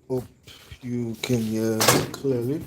Hope you can hear clearly.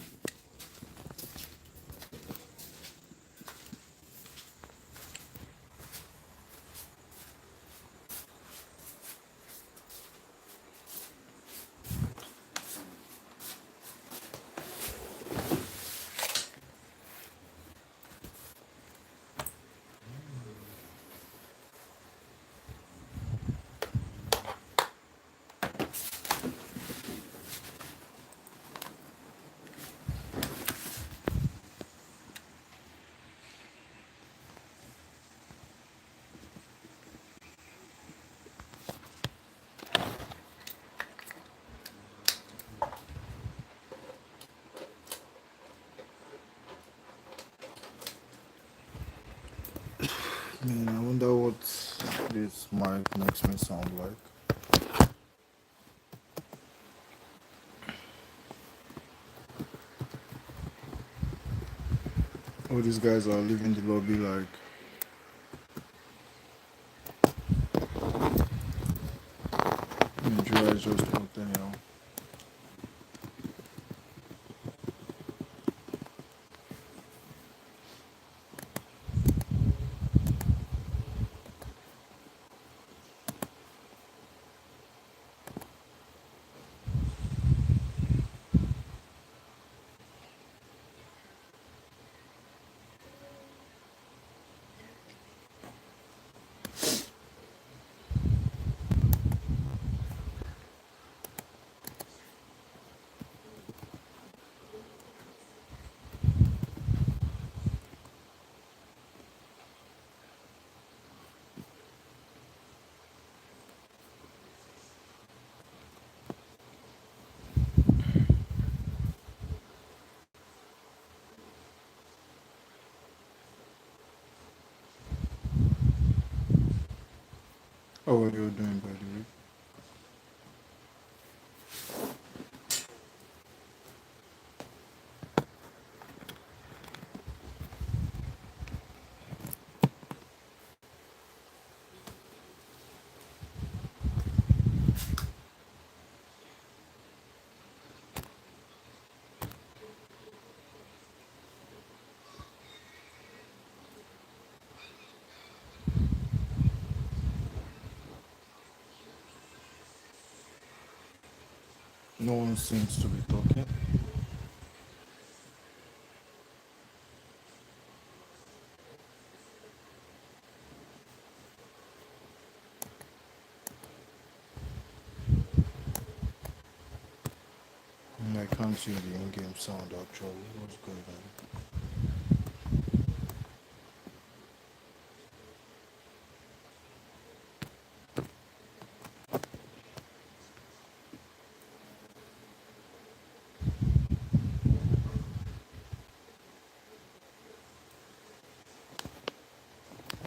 Man, I wonder what this mic makes me sound like. All these guys are leaving the lobby like. Juui is just walked anyhow. How are you doing, by the way? No one seems to be talking. I can't see the in-game sound actually. What's going on?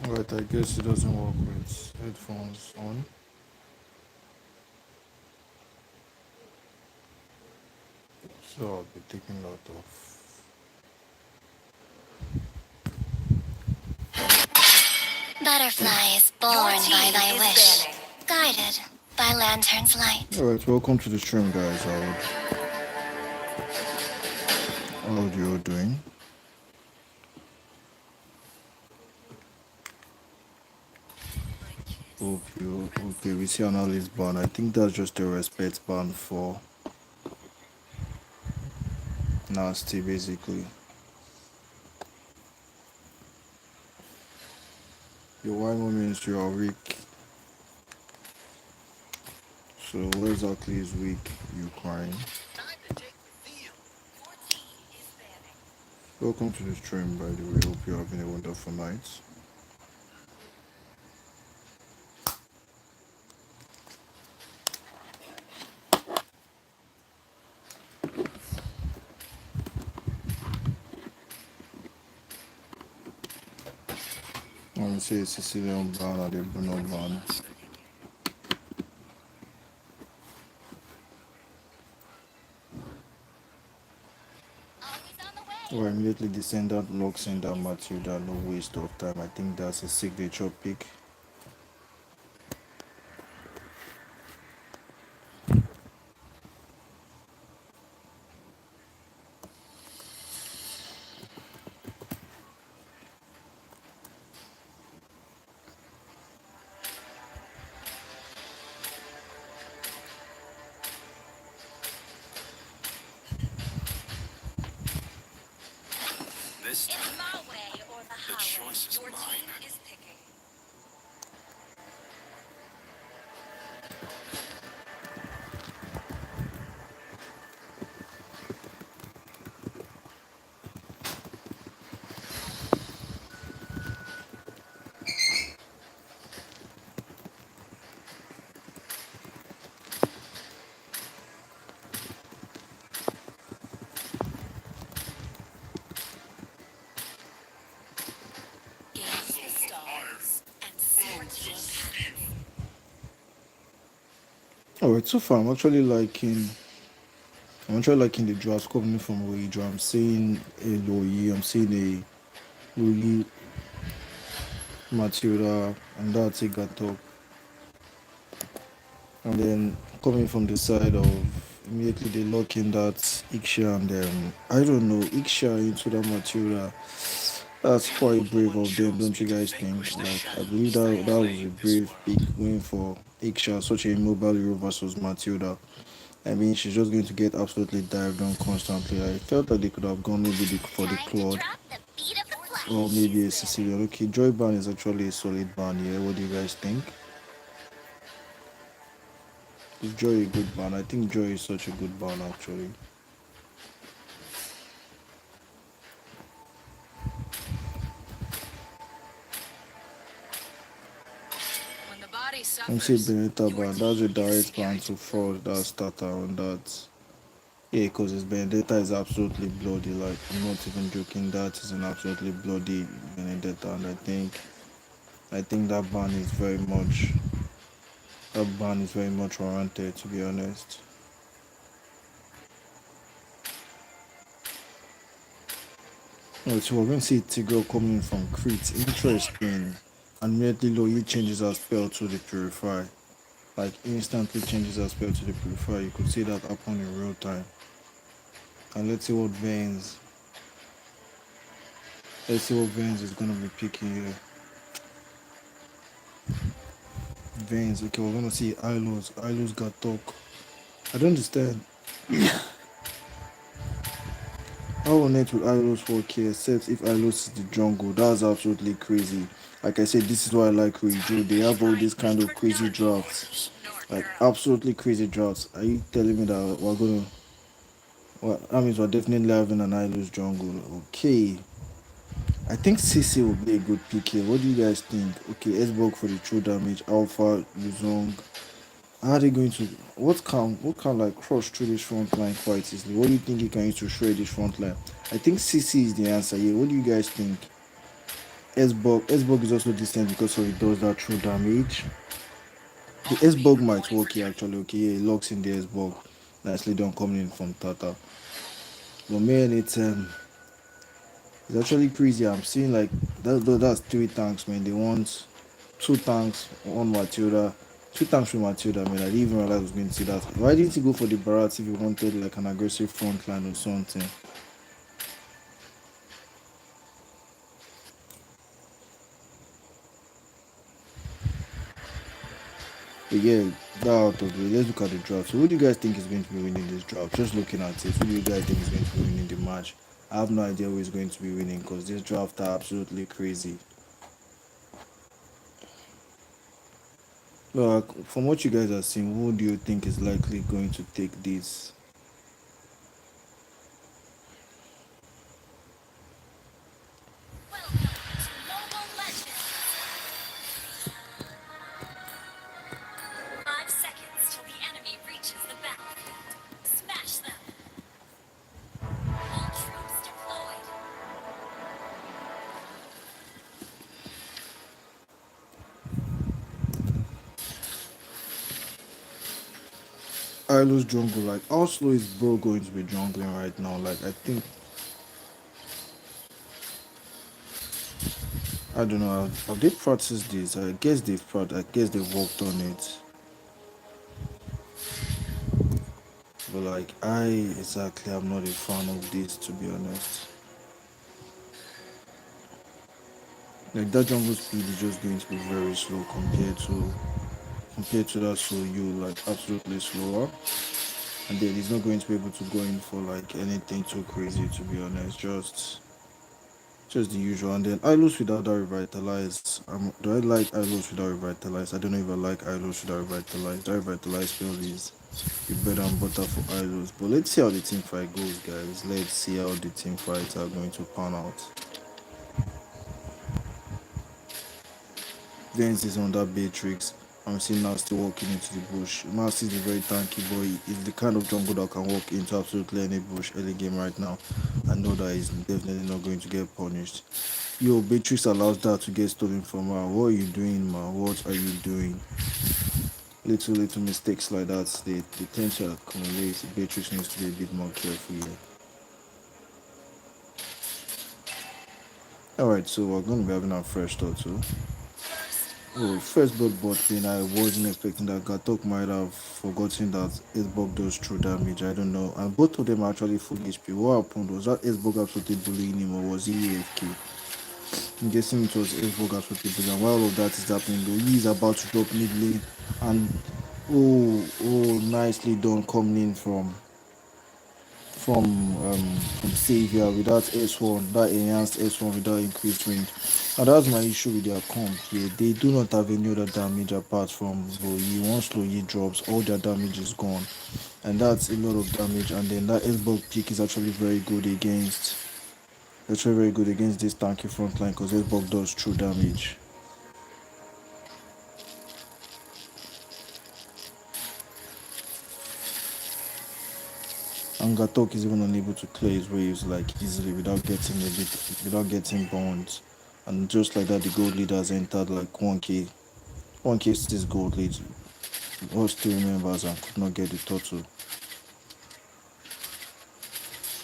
Alright, I guess it doesn't work with headphones on. So I'll be taking that off. Butterfly is born by thy wish, guided by lantern's light. Alright, welcome to the stream, guys. How are you all doing? Hope you okay. We see analyst ban. I think that's just a respect ban for nasty, basically. Your white means you are weak. So what exactly is weak? You crying? Welcome to the stream, by the way. Hope you're having a wonderful night. I would say Sicilian ban or the Bruno ban. Or immediately descendant locks in that Matilda, no waste of time. I think that's a signature pick. Alright, so far I'm actually liking the drafts coming from Luigi. I'm seeing a Loyi, I'm seeing a Luigi Matilda, and that's a Gato. And then coming from the side of immediately they lock in that Iksha and I don't know, Iksha into that Matilda. That's quite brave of them, don't you guys think? Like I believe that was a brave big win for Iksha, such a mobile hero versus Matilda. I mean, she's just going to get absolutely dived on constantly. I felt that they could have gone maybe for the Claude or maybe a Sicilian. Okay, Joy Ban is actually a solid ban here. What do you guys think? Is Joy a good ban? I think Joy is such a good ban actually. I'm saying Benetta ban. That's a direct ban to fraud that starter on that. Yeah, because his Benedetta is absolutely bloody. Like, I'm not even joking. That is an absolutely bloody Benedetta, and I think that ban is very much warranted. To be honest. Alright, so we're going to see Tigro coming from Crete. Interesting. And immediately Loyi changes her spell to the Purify. Like instantly changes her spell to the Purify. You could see that happen in real time. And let's see what Vaynes. Let's see what Vaynes is gonna be picking here. Vaynes. Okay, we're gonna see Ilos. Ilos got talk. I don't understand. How on earth would Ilos work here except if Ilos is the jungle? That's absolutely crazy. Like I said, this is why I like Joe. They have all these kind of crazy drafts. Like absolutely crazy drafts. Are you telling me that we're gonna well that means we're definitely having an Ilos jungle? Okay. I think CC will be a good pick here. What do you guys think? Okay, S-Bug for the true damage, Alpha, Yuzong. How are they going to what can like crush through this front line quite easily? What do you think he can use to shred this front line? I think CC is the answer here. What do you guys think? S-Bug is also decent because of it does that true damage. The S-Bug might work here actually. Okay, yeah, he locks in the S-Bug. Nicely done coming in from Tata. But man, it's actually crazy. I'm seeing like that's three tanks, man. They want two tanks, one Matilda, two tanks with Matilda, man. I didn't even realize I was going to see that. Why didn't you go for the Barat if you wanted like an aggressive front line or something? But yeah, that out of it. Let's look at the draft. So who do you guys think is going to be winning this draft? Just looking at it, who do you guys think is going to be winning the match? I have no idea who is going to be winning because this draft are absolutely crazy. Well, from what you guys are seeing, who do you think is likely going to take this? Ilo's jungle, like how slow is bro going to be jungling right now? Like I think I don't know. Have they practiced this? I guess they've worked on it. But like I exactly am not a fan of this to be honest. Like that jungle speed is just going to be very slow compared to that so you like absolutely slower. And then he's not going to be able to go in for like anything too crazy to be honest. Just Just the usual. And then I lose without that revitalize. Do I like I lose without revitalize? I don't know if I like I lose without revitalize. That revitalize spell is the bread and butter for I lose. But let's see how the team fight goes, guys. Let's see how the team fights are going to pan out. Vance is on that Beatrix. I'm seeing Nasty walking into the bush. Nasty is a very tanky boy. He's the kind of jungle that can walk into absolutely any bush early game right now. I know that he's definitely not going to get punished. Yo, Beatrix allows that to get stolen from her. What are you doing, man? What are you doing? Little mistakes like that, they tend to accumulate. Beatrix needs to be a bit more careful here. Alright, so we're going to be having our fresh thought too. Oh, first blood bot thing, I wasn't expecting that. Gatok might have forgotten that Xbox does true damage. I don't know. And both of them are actually full HP. What happened? Was that Xbox absolutely bullying him or was he AFK? I'm guessing it was Xbox absolutely bullying. And while all of that is happening, though, he is about to drop mid lane. And nicely done coming in from Savior with that S1, that enhanced S1 without increased range. And that's my issue with their comp here. They do not have any other damage apart from Loyi. Once Loyi drops, all their damage is gone. And that's a lot of damage. And then that S-Bug pick is actually very good against this tanky frontline because S-Bug does true damage. And Gatok is even unable to clear his waves like easily without getting bonds. And just like that, the gold lead has entered like 1k. 1k stays gold lead. All still remembers and could not get the turtle.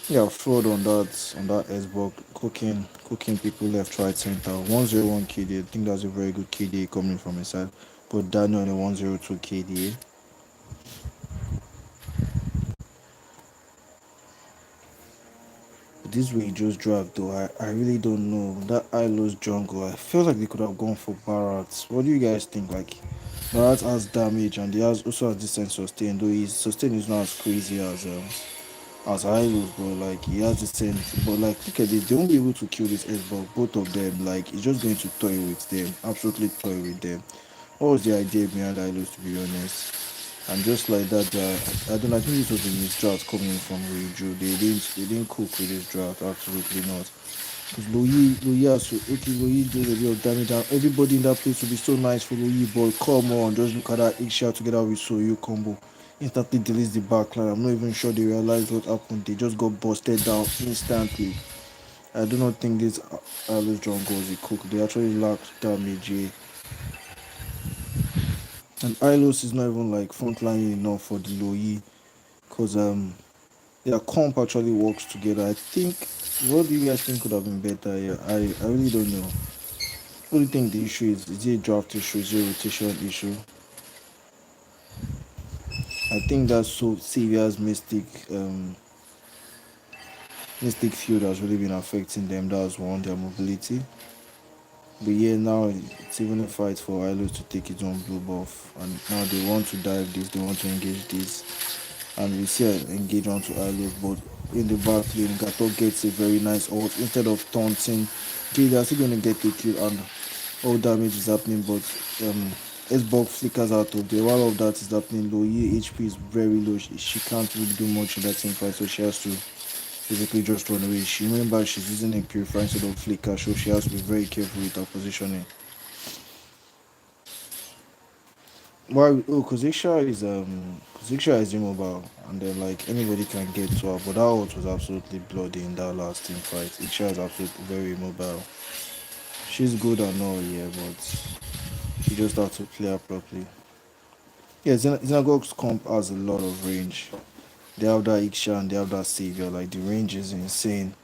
Yeah, fraud on that S-Bug, cooking people left, right, center. 101 KD. I think that's a very good KD coming from his side. But Daniel on a 102 KD. This way he just dragged though. I really don't know. That Ilo's jungle, I feel like they could have gone for Barat. What do you guys think? Like Barat has damage and he also has this sense sustain, though his sustain is not as crazy as Ilo's, but like he has the sense. But like look at this, they won't be able to kill this S-Bug, both of them. Like he's just going to toy with them, absolutely toy with them. What was the idea behind Ilos, to be honest? And just like that, I don't. I think this was a misdraft coming from Reju. They didn't cook with this draft. Absolutely not. Because Louis has to, okay, Louis does a bit of damage, and everybody in that place would be so nice for Louis. But come on, just look at that X-Shot together with Soyu combo. Instantly deletes the backline. I'm not even sure they realized what happened. They just got busted down instantly. I do not think this Alice Jungle was a cook. They actually lacked damage here. And Ilos is not even like frontline enough for the Loyi because their comp actually works together. I think what do you guys think could have been better here? I really don't know. What do you think the issue is? Is it a draft issue? Is it a rotation issue? I think that's so Savior's mystic field has really been affecting them. That's one, their mobility. But yeah, now it's even a fight for Ilos to take his own blue buff. And now they want to dive this, they want to engage this. And we see an engage onto Ilos, but in the back lane, Gato gets a very nice ult. Instead of taunting, okay, they're still going to get the kill and all damage is happening, but S-Bug flickers out of there. While all of that is happening, low HP is very low. She can't really do much in that team fight, so she has to basically just run away. She remember she's using a purifier instead of flicker, so she has to be very careful with her positioning. Why? Oh, Kozisha is immobile, and then like anybody can get to her. But that ult was absolutely bloody in that last team fight. Isha is absolutely very immobile. She's good and all, yeah, but you just have to play her properly. Yeah, Xenagogue's comp has a lot of range. They have that Iksha and they have that Savior. Like the range is insane.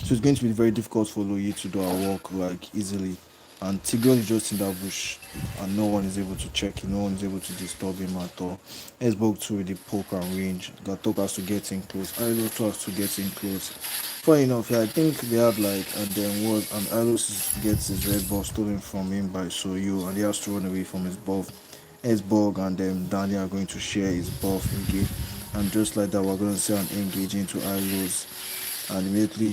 So it's going to be very difficult for Loyi to do her work like easily. And Tigreal is just in that bush and no one is able to check him, no one is able to disturb him at all. Xbox 2 with the poke and range. Gatok has to get in close. Ilos has to get in close. Funny enough, yeah, I think they had like and then what and Ilos gets his red buff stolen from him by Soyu and he has to run away from his buff. Xbog and then Daniel are going to share his buff engage. And just like that we're gonna see an engage into Ilos and immediately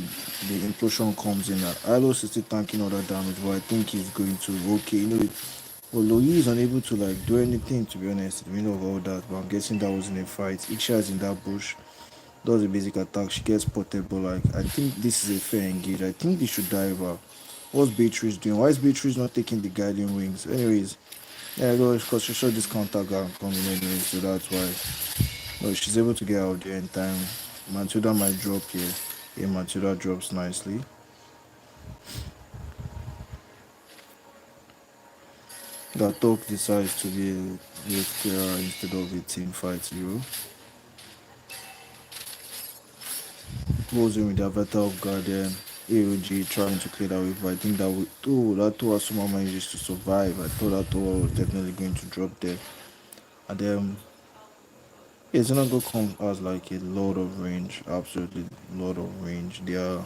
the implosion comes in. Ilos is still tanking all that damage, but I think he's going to okay. Well, Louis is unable to like do anything to be honest in the middle of all that. But I'm guessing that was in a fight. Iksha is in that bush, does a basic attack. She gets spotted, but like I think this is a fair engage. I think they should dive her. What's Beatrice doing? Why is Beatrice not taking the guiding wings? Anyways, yeah, because she saw this counter gun coming anyway, so that's why. No, she's able to get out there in time. Matilda might drop here. Yeah, Matilda drops nicely. Gatok decides to be a risk instead of a team fight hero. Goes in with the avatar of Guardian. AOG trying to clear that wave, but I think that would. Oh, that tower somehow manages to survive. I thought that tower was definitely going to drop there. And then, yeah, Xenagogue comes as like a lot of range, absolutely lot of range. They are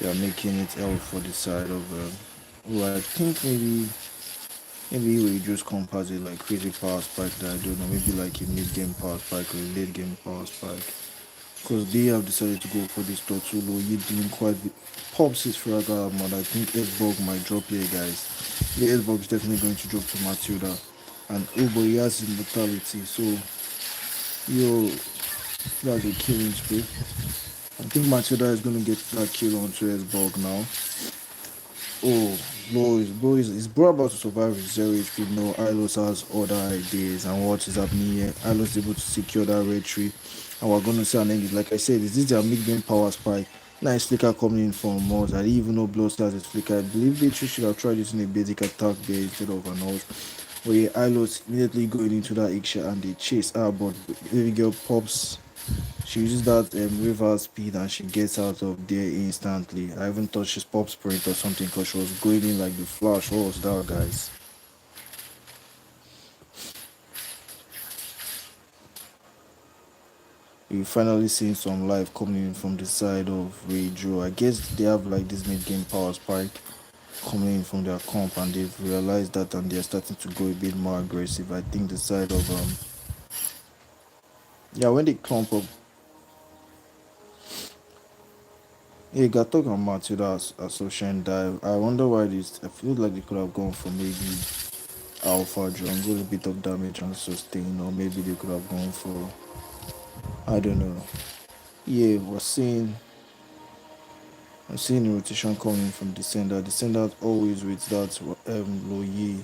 making it L for the side of. Well, I think maybe he will just come as a like crazy power spike that I don't know, maybe like a mid game power spike or a late game power spike. Because they have decided to go for this Tortulo. You doing quite pops his fragile mod. I think S-Bug might drop here, guys. Yeah, S-Bug is definitely going to drop to Matilda. And oh boy, he has immortality. So yo, that's a killing spree. I think Matilda is gonna get that kill onto S-Bug now. Oh, is bro about to survive with 0 HP. No, Ilos has other ideas and what is happening here. Ilos is able to secure that red tree. And we're gonna see an end. Like I said, is this their mid game power spike? Nice flicker coming in from mods. I didn't even know Blood Stars is flicker. I believe they should have tried using a basic attack there instead of an ult. But yeah, Ilos immediately going into that Iksha and they chase her, but baby girl pops. She uses that river speed and she gets out of there instantly. I haven't thought she's pop sprint or something because she was going in like the flash. What was that, guys? You finally seeing some life coming in from the side of Juui. I guess they have like this mid game power spike coming in from their comp and they've realized that and they're starting to go a bit more aggressive. I think the side of yeah, when they clump up. Yeah, Gatok and Matilda's association dive. I wonder why this. I feel like they could have gone for maybe Alpha Jungle, a bit of damage and sustain, or maybe they could have gone for. I don't know. Yeah, I'm seeing the rotation coming from Descender. Descender always with that Loyi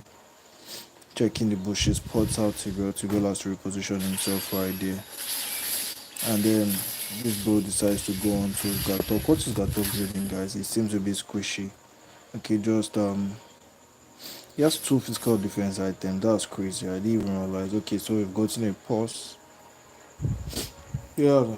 checking the bushes, pots out Tigreal. Tigreal has to reposition himself right there. And then this bro decides to go on to Gatok. What is Gatok building, guys? It seems a bit squishy. Okay, just he has 2 physical defense items. That's crazy. I didn't even realize. Okay, so we've gotten a pause. Yeah.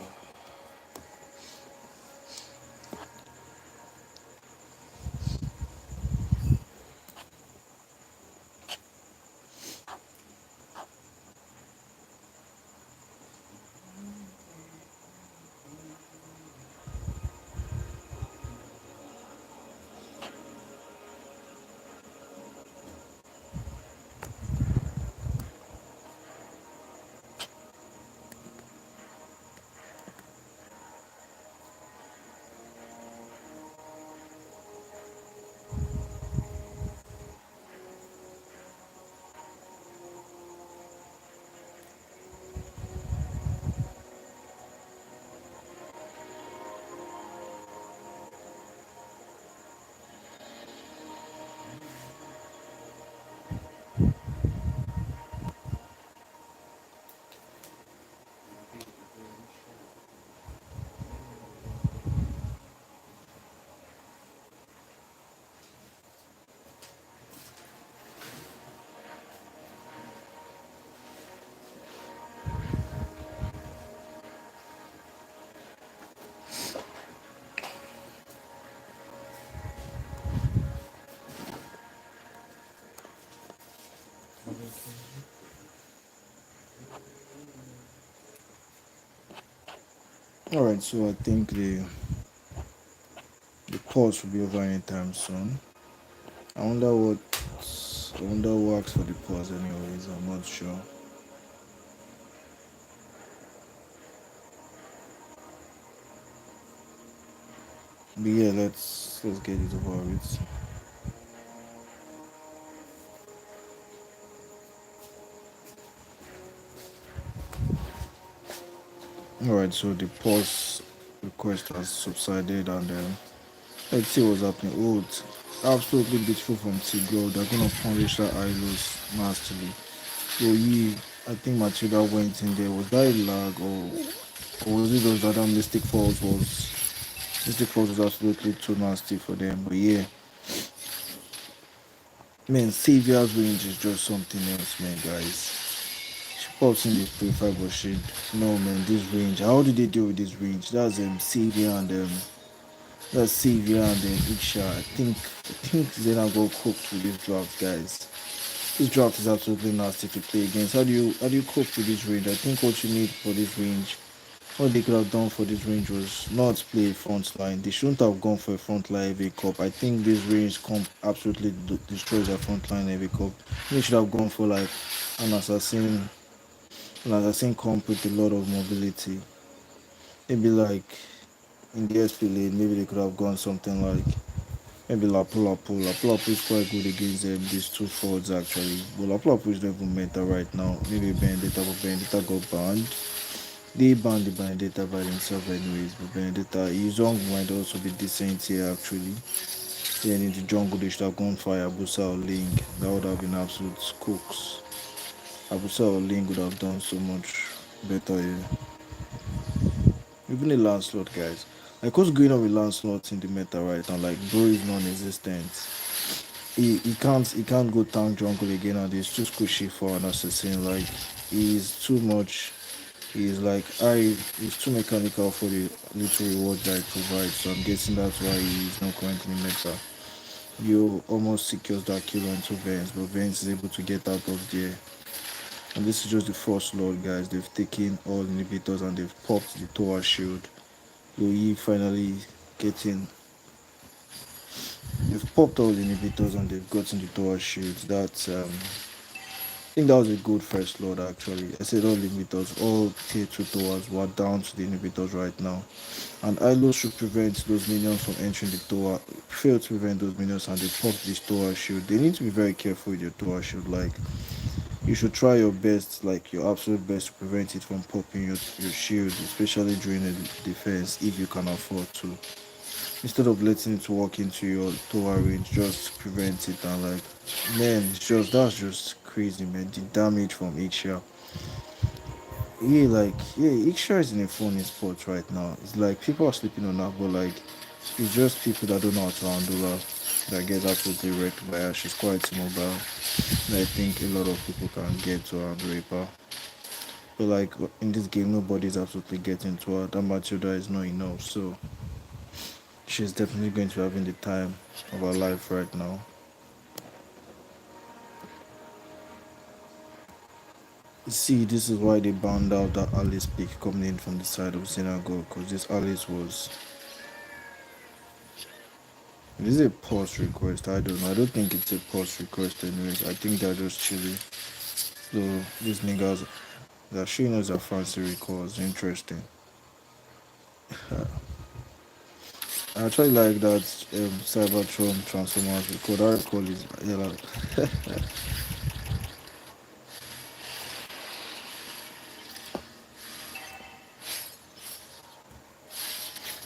All right, so I think the pause will be over anytime soon. I wonder what I wonder who asked for the pause. Anyways, I'm not sure. But yeah, let's get it over with. Alright, so the pause request has subsided and let's see what's happening. Oh, it's absolutely beautiful from Tigro. They're gonna punish that Ilos nastily. So yeah, I think Matilda went in there. Was that a lag or was it just that Mystic Falls was absolutely too nasty for them. But yeah, man, Savior's range is just something else, man, guys. She pops in the pre-5, but she no man, this range. How did they deal with this range? That's Savior and then Iksha. I think Xenagogue cooked with this draft, guys. This draft is absolutely nasty to play against. How do you cope with this range? I think what you need for this range, what they could have done for this range was not play a front line. They shouldn't have gone for a front line heavy cup. I think this range comp absolutely destroys their front line heavy cup. They should have gone for like an assassin, an assassin comp with a lot of mobility. Maybe like in the SP lane, maybe they could have gone something like maybe Lapu. Lapu is quite good against these two forwards actually. But Lapu is not even meta right now. Maybe Benedetta, but Benedetta got banned. They banned the Benedetta by themselves anyways. But Benedetta, his song might also be decent here actually. Then in the jungle they should have gone for Abusa or Link. That would have been absolute cooks. Abusa or Link would have done so much better here. Even a Lancelot guys. Like what's going on with Lancelot in the meta right now? Like bro is non-existent. He can't go tank jungle again and he's too squishy for an assassin. Like he's too much. He's too mechanical for the little rewards that he provides. So I'm guessing that's why he's not currently meta. You almost secures that kill onto Vance, but Vance is able to get out of there. And this is just the first lord guys. They've taken all inhibitors and they've popped the tower shield. Juui finally getting they've popped all the inhibitors and they've gotten the tower shields. I think that was a good first load actually. I said all inhibitors, all tier 2 towers were down to the inhibitors right now. And Ilo should prevent those minions from entering the tower. Fail to prevent those minions and they pop this tower shield. They need to be very careful with your tower shield. Like you should try your best, like your absolute best to prevent it from popping your shield, especially during the defense if you can afford to. Instead of letting it walk into your tower range, just prevent it and like man, that's just crazy man. The damage from Ixia. Ixia is in a funny spot right now. It's like people are sleeping on her, but like it's just people that don't know how to handle her that get absolutely wrecked by her. She's quite mobile. And I think a lot of people can get to her and rape her. But like in this game nobody's absolutely getting to her. That Matilda is not enough, so she's definitely going to be having the time of her life right now. See, this is why they banned out that Alice pick coming in from the side of Xenagogue, because this Alice was. This is a pause request. I don't know. I don't think it's a pause request, anyways. I think they're just chilling. So, these niggas, they're showing us their fancy records. Interesting. I actually like that Cybertron Transformers record. That record is. Yeah, like,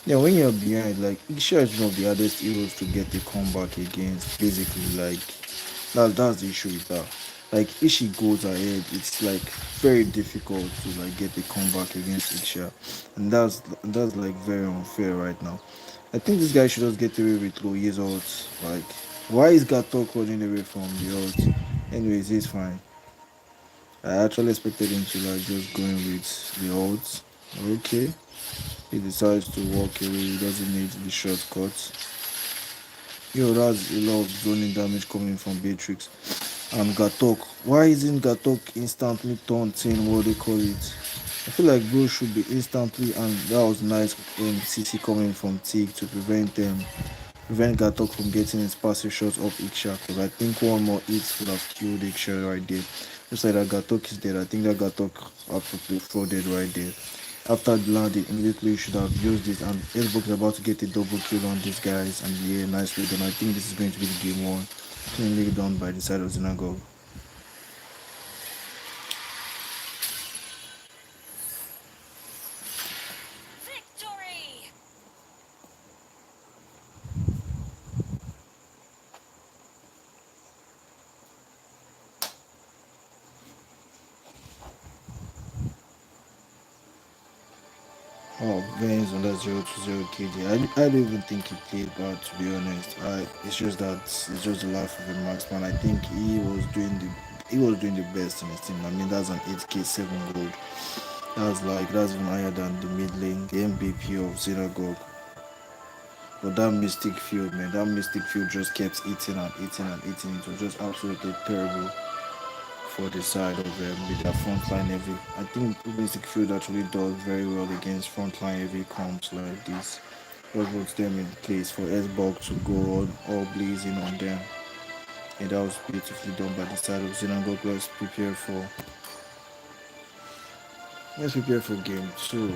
yeah, when you're behind, like Isha is one of the hardest heroes to get a comeback against. Basically, like that's the issue with that. Like if she goes ahead, it's like very difficult to like get a comeback against Isha, and that's like very unfair right now. I think this guy should just get away with Louis ult. Like, why is Gatok running away from the ult? Anyways, he's fine. I actually expected him to like just going with the ult. Okay. He decides to walk away, he doesn't need the shortcuts. Yo, that's a lot of zoning damage coming from Beatrix. And Gatok. Why isn't Gatok instantly taunting what they call it? I feel like bro should be instantly and that was nice CC coming from Tig to prevent Gatok from getting his passive shots off Iksha because I think one more hit would have killed Iksha right there. Just like that Gatok is dead. I think that Gatok absolutely frauded right there. After the landing, immediately you should have used it. And Xbox is about to get a double kill on these guys. And yeah, nicely done. I think this is going to be the game one. Cleanly done by the side of Xenagogue. Victory! Oh, Vance on that 0-0 KD. I don't even think he played bad, to be honest. It's just that it's just the life of a marksman. I think he was doing the best in his team. I mean, that's an 8K 7 gold. That's even higher than the mid lane, the MVP of Xenagogue. But that Mystic Field, man, that Mystic Field just kept eating and eating and eating. It was just absolutely terrible for the side of with their frontline heavy. I think Mystic Field actually does very well against frontline heavy comps like this. What puts them in place for S-Bog to go on all blazing on them. And that was beautifully done by the side of Xenagogue. Let's prepare for game two.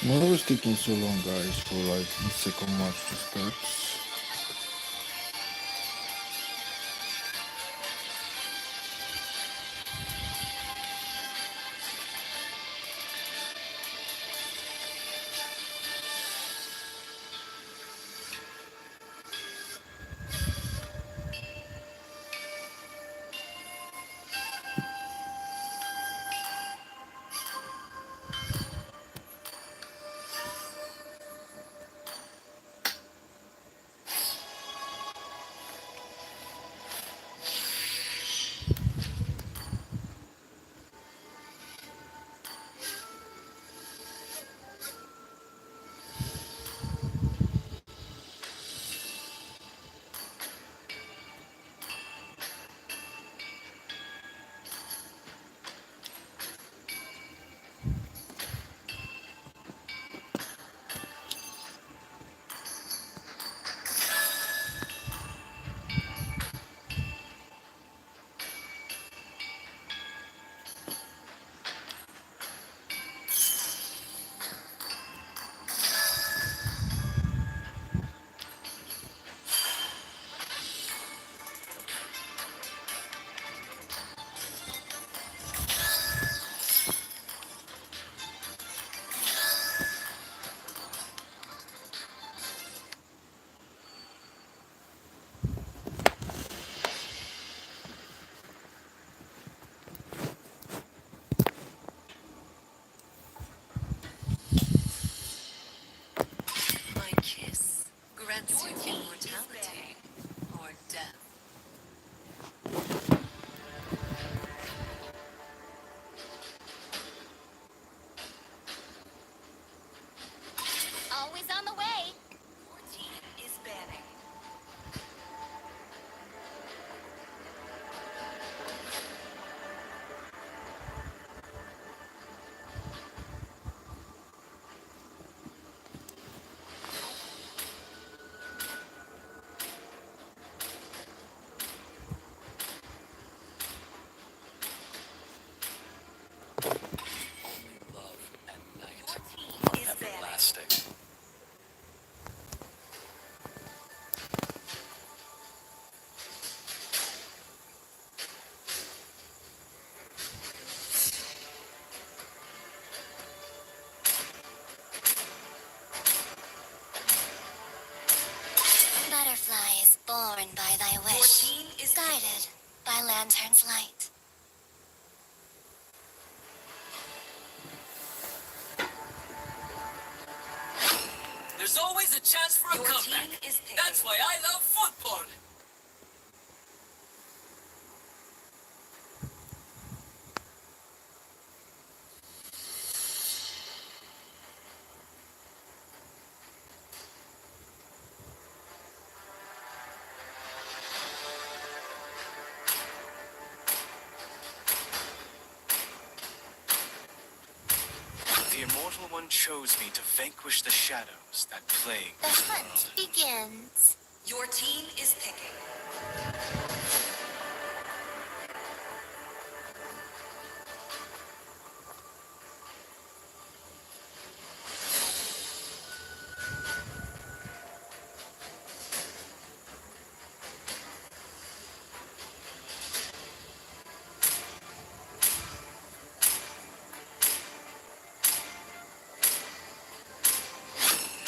Why was taking so long, guys, for like the second match to start? My kiss grants you immortality or death. Always on the way. Your team is banning. Only love and night Your team are is banning. everlasting. Butterflies born by thy wish. Your team is guided by lantern's light. There's always a chance for a Your comeback. team is picking. That's why I love football. The Immortal One chose me to vanquish the shadows that plague The this hunt world. begins. Your team is picking.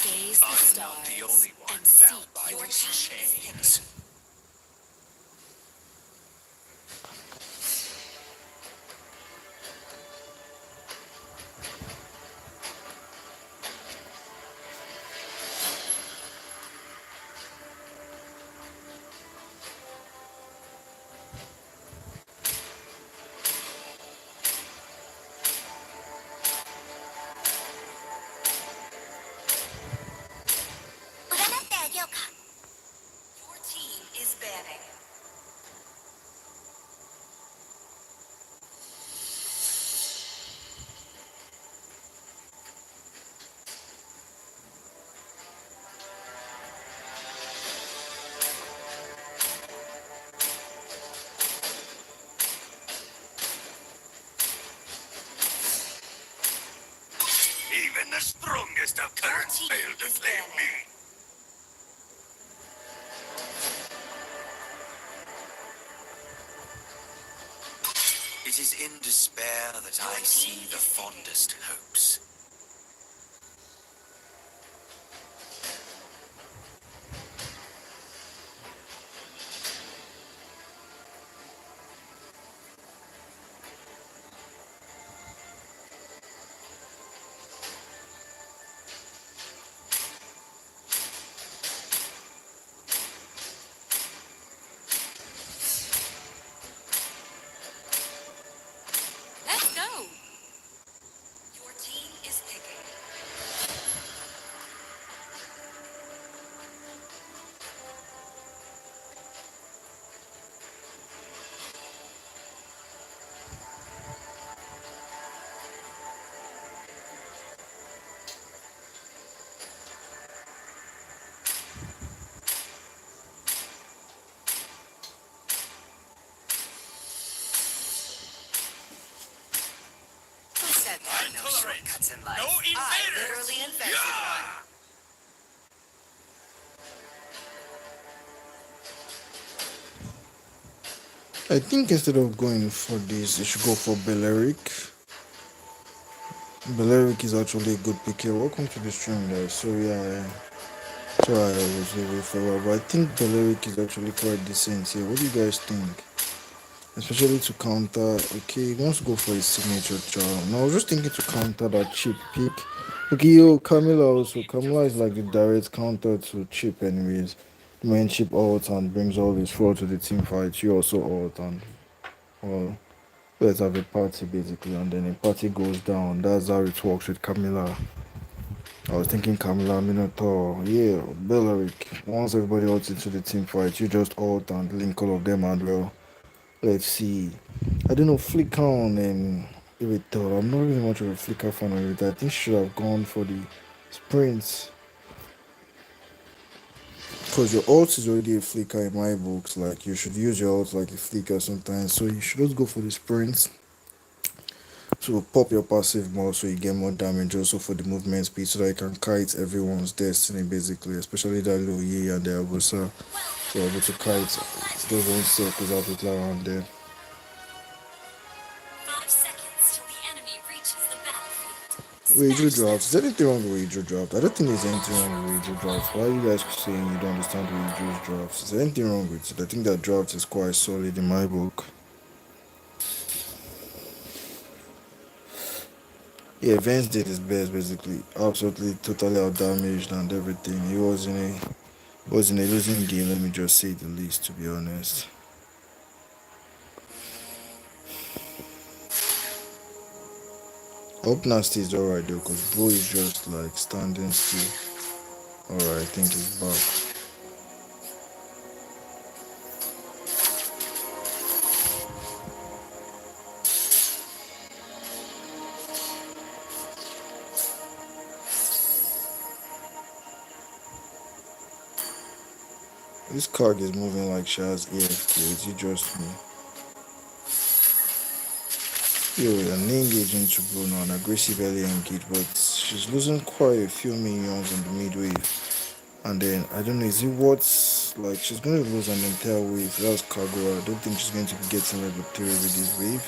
Gaze the I'm stars not the only one and seek bound by your these team is chains. Your team Even the strongest of currents fail to claim me. It is in despair that I see the fondest hopes. Let's go. Your team is picking. Who said there are no shortcuts in life? No I invaders! literally invented one. I think instead of going for this, you should go for Beleric. Beleric is actually a good pick here. Welcome to the stream, guys. So yeah, sorry I was away for a while, but I think Beleric is actually quite decent here. What do you guys think? Especially to counter. Okay, he wants to go for his signature charm. Now I was just thinking to counter that chip pick. Okay, yo, Camilla also. Camilla is like the direct counter to chip, anyways. When chip ult and brings all his four to the team fight, you also ult and well, let's have a party basically, and then a party goes down. That's how it works with Camilla. I was thinking Camilla, Minotaur, yeah, Beleric. Once everybody ults into the team fight, you just ult and link all of them and well. Let's see. I don't know, Flicker on Irithel. I'm not really much of a Flicker fan of it. I think she should have gone for the sprints. Because your ult is already a Flicker in my books. Like, you should use your ult like a Flicker sometimes. So you should just go for the sprints. So pop your passive more so you get more damage also for the movement speed so that you can kite everyone's destiny basically, especially that low Yi and the Abusa. So able to kite those own circles out with around there. 5 seconds till the enemy reaches the battlefield. Wager drafts. Is there anything wrong with wager draft? I don't think there's anything wrong with wager drafts. Why are you guys saying you don't understand wager drafts? Is there anything wrong with it? I think that draft is quite solid in my book. Yeah, Vance did his best basically. Absolutely totally outdamaged and everything. He was in a losing game, let me just say the least, to be honest. Hope Nasty is alright though, because Bro is just like standing still. Alright, I think he's back. This card is moving like she has AFK, is it just me? Yo, an engage into Bruno, an aggressive early engage, but she's losing quite a few minions in the mid wave. And then, I don't know, is it what's like she's going to lose an entire wave? That's Kagura. I don't think she's going to be getting level 3 with this wave.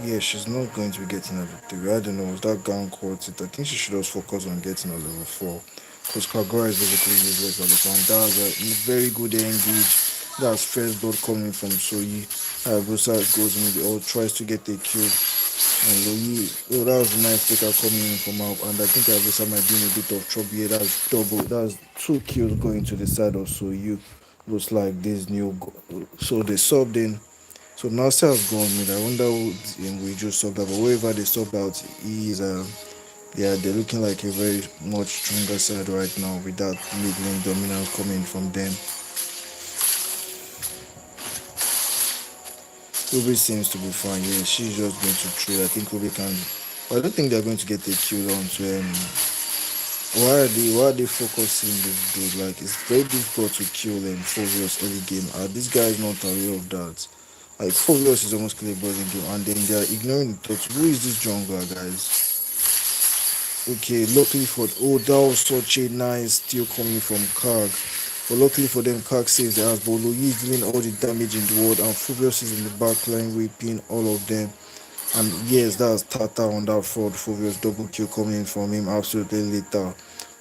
Yeah, she's not going to be getting level 3. I don't know, is that gank worth it? I think she should just focus on getting a level 4. Because Kagura is basically useless at the time. That's a very good engage. That's first blood coming from Soyi. Agusa goes in with the ult, tries to get a kill. And Loyi, oh, that was a nice taker coming in from out. And I think Agusa might be in a bit of trouble here. That's double. That's 2 kills going to the side of Soyi. Looks like this new. So they subbed in. So Nasser has gone mid. I wonder who we just subbed out. But wherever they subbed out, he is. Yeah, they're looking like a very much stronger side right now with that mid lane dominance coming from them. Ruby seems to be fine. Yeah, she's just going to trade. I think Ruby can. I don't think they're going to get a kill on to him. Why are they focusing this dude? Like, it's very difficult to kill them Fovios early game. This guy is not aware of that. Like, Fovios is almost killable in game, and then they're ignoring the thoughts. Who is this jungler, guys? Okay, luckily for that was such a nice steal coming from Kag. But luckily for them, Kag saves the ass. But Luigi is dealing all the damage in the world, and Phobius is in the back line raping all of them. And yes, that's Tata on that fraud. Phobius double kill coming in from him absolutely later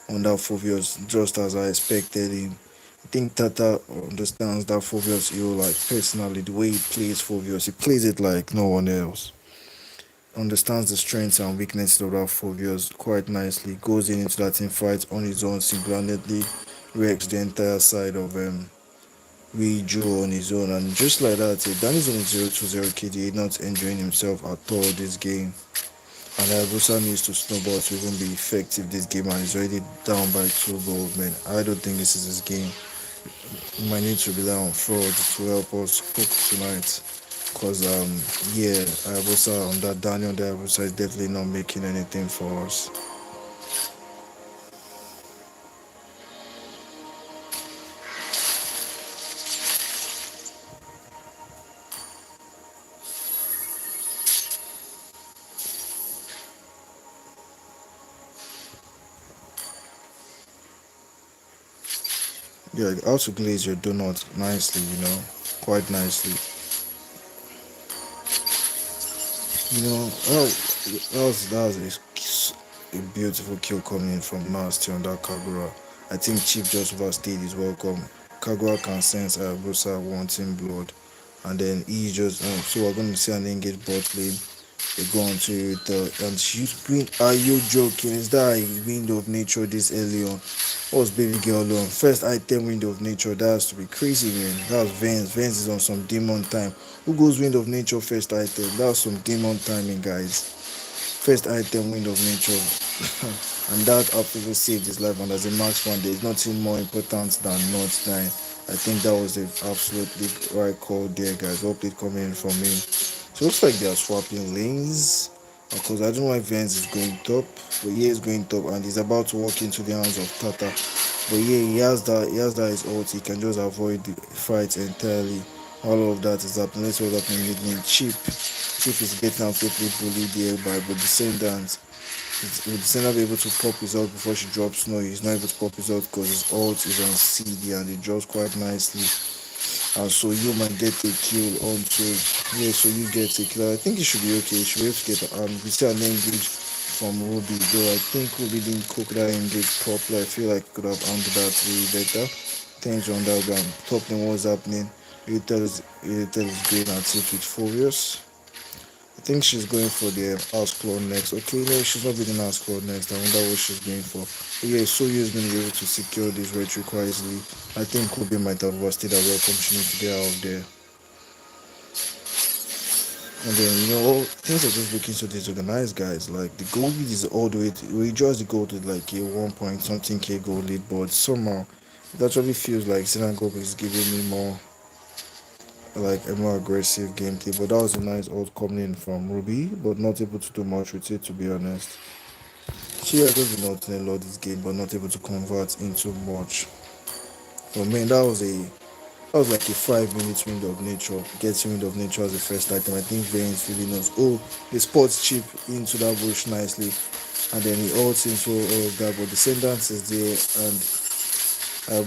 on that Phobius, just as I expected him. I think Tata understands that Phobius hero like personally, the way he plays Phobius. He plays it like no one else. Understands the strengths and weaknesses of that Phobius quite nicely. Goes in into that team fight on his own single-handedly, wrecks the entire side of Juui on his own, and just like that, Danny's on a 0-2-0 KD, not enjoying himself at all this game. And Agusa needs to snowball to even be effective this game, and he's already down by 2 goals, man. I don't think this is his game. We might need to rely on fraud to help us cook tonight. Cause yeah, Agusa on that Danny on the Agusa is definitely not making anything for us. Yeah, how to glaze your donut nicely, quite nicely. That was a beautiful kill coming from Nasty on that Kagura. I think Chief just overstayed his welcome. Kagura can sense Abusa wanting blood, and then he just so we're going to see an engage bot lane. They go on to it, and she's bring. Are you joking? Is that a wind of nature this early on? What's baby girl on? First item wind of nature. That has to be crazy, man. That's Vance. Vance is on some demon time. Who goes wind of nature first item? That's some demon timing, guys. First item wind of nature. And that absolutely saved his life. And as a max one, there's nothing more important than not dying. I think that was the absolutely right call there, guys. Hope it coming in from me. So it looks like they are swapping lanes. Because I don't know why Vance is going top. But he is going top and he's about to walk into the hands of Tata. But yeah, he has that his ult. He can just avoid the fight entirely. All of that is happening. Let's see what's happening mid lane. Chip is getting absolutely bullied here by but Descendants. Will Descendant be able to pop his ult before she drops? No, he's not able to pop his ult because his ult is on CD and it drops quite nicely. And so you might get a kill onto yeah, so you get a kill. I think it should be okay. You should be able to get we see an engage from Ruby, though I think Ruby didn't cook that engage properly. I feel like he could have handled that way better. Things on that ground. Top lane, what's happening? Utel is going at it with Furious. I think she's going for the house claw next. Okay, no, she's not beating house claw next. I wonder what she's going for. But yeah, Soyu is going to be able to secure this retreat quite easily. I think Kobe might have busted a welcome. She needs to get out of there. And then, all things are just looking so disorganized, guys. Like, the goal lead is all the way we just the goal to like a 1 point something K goal lead, but somehow it actually feels like Xenagogue is giving me more like a more aggressive gameplay. But that was a nice ult coming in from Ruby, but not able to do much with it, to be honest. She has just been out a lot this game, but not able to convert into much. But man, that was like a 5 minutes wind of nature. Getting wind of nature as the first item. I think Vayne's really knows. Oh, he spots Chip into that bush nicely, and then he ults into all of that. But Descendants is there, and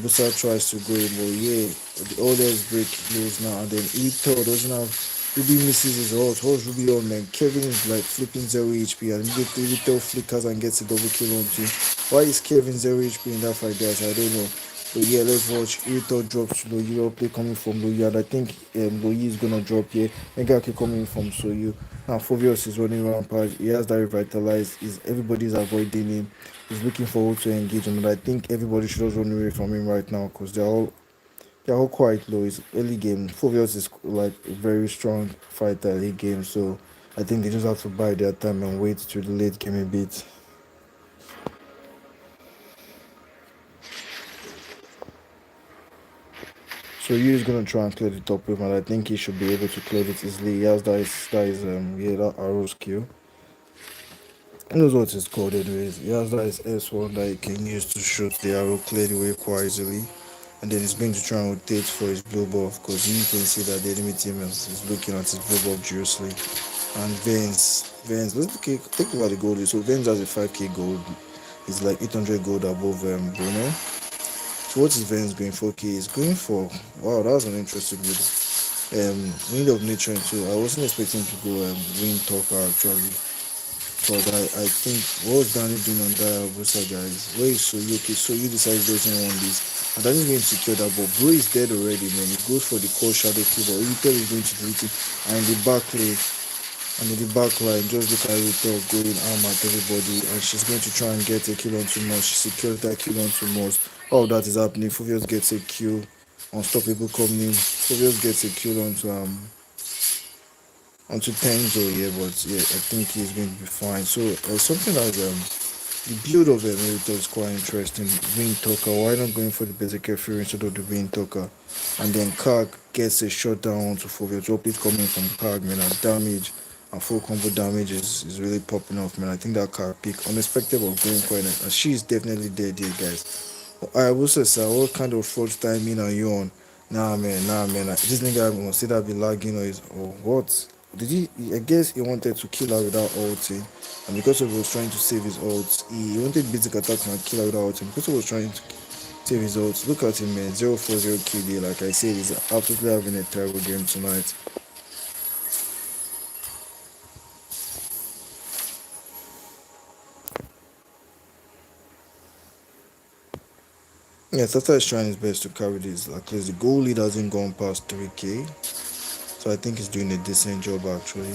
Busa tries to go in, but yeah, the orders break loose now, and then Ito doesn't have. Ruby misses his ult. What's Ruby on, man? Kevin is like flipping 0 HP, and immediately Ito flickers and gets a double kill on him. Why is Kevin 0 HP in that fight, guys? I don't know. But yeah, let's watch. Ito drops to Loyi, play coming from Loyi, and I think Loyi is gonna drop here. Megaki coming from Soyu. Now Fovios is running rampage. He has that revitalized. Everybody's avoiding him. He's looking forward to engage him, and I think everybody should just run away from him right now because they're all quite low. It's early game. Fovios is like a very strong fighter late game, so I think they just have to buy their time and wait to the late game a bit. So you is gonna try and clear the top wave, and I think he should be able to clear it easily. He has that arrow skill. He knows what it's called anyways. He has that his S1 that he can use to shoot the arrow clear the way quite easily. And then he's going to try and rotate for his blue buff because you can see that the enemy team is looking at his blue buff juicely. And Vance, let's take over the gold. So Vance has a 5k gold. It's like 800 gold above Bruno. So what is Vance going for? Okay, he's going for, wow, that was an interesting build. Wind of Nature too. I wasn't expecting to go Wind Talker actually. Because I think what was Danny doing on that Busa guys? Where is Soyu? Okay, Soyu decides doesn't want this. And that is going to secure that, but Bro is dead already, man. He goes for the core shadow kill, but Retail is going to delete it. And in the back lane, just look at Retail going arm at everybody, and she's going to try and get a kill onto Moss. She secures that kill onto Moss. All that is happening. Fuvius gets a kill. Unstoppable coming. Fuvius gets a kill onto Tenzo, yeah, but yeah, I think he's going to be fine. So something like the build of Emirator is quite interesting. Wind Talker, why not going for the basic Fury instead of the Wind Talker? And then Kag gets a shot down onto Fovia. Drop it coming from Kag, man, and damage and full combo damage is really popping off, man. I think that Kag pick, unexpected but going quite nice. And she's definitely dead here, guys. I will say, sir, what kind of fraud timing are you on? Nah, man. This nigga must say that be lagging or what? Did he? I guess he wanted to kill her without ulting, and because he was trying to save his ult, he wanted basic attack and kill her without ulting. Because he was trying to save his ult, look at him, man. 0-4-0 KD. Like I said, he's absolutely having a terrible game tonight. Yeah, Tata is trying his best to carry this. Like, the goal lead hasn't gone past 3k, so I think he's doing a decent job actually.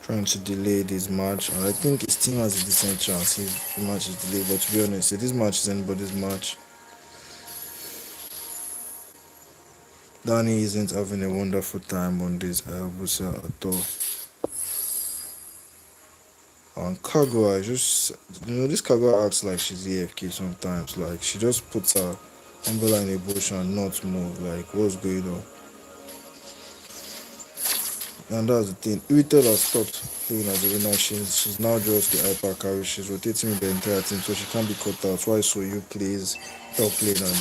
Trying to delay this match, and I think his team has a decent chance if the match is delayed. But to be honest, if this match is anybody's match, Danny isn't having a wonderful time on this Busa at all. And Kagura, this Kagura acts like she's AFK sometimes. Like, she just puts her umbrella in a bush and not move. Like, what's going on? And that's the thing. Uritel has stopped playing as a winner. She's now just the hyper carry. She's rotating with the entire team, so she can't be cut out. Why Soyu plays top lane, and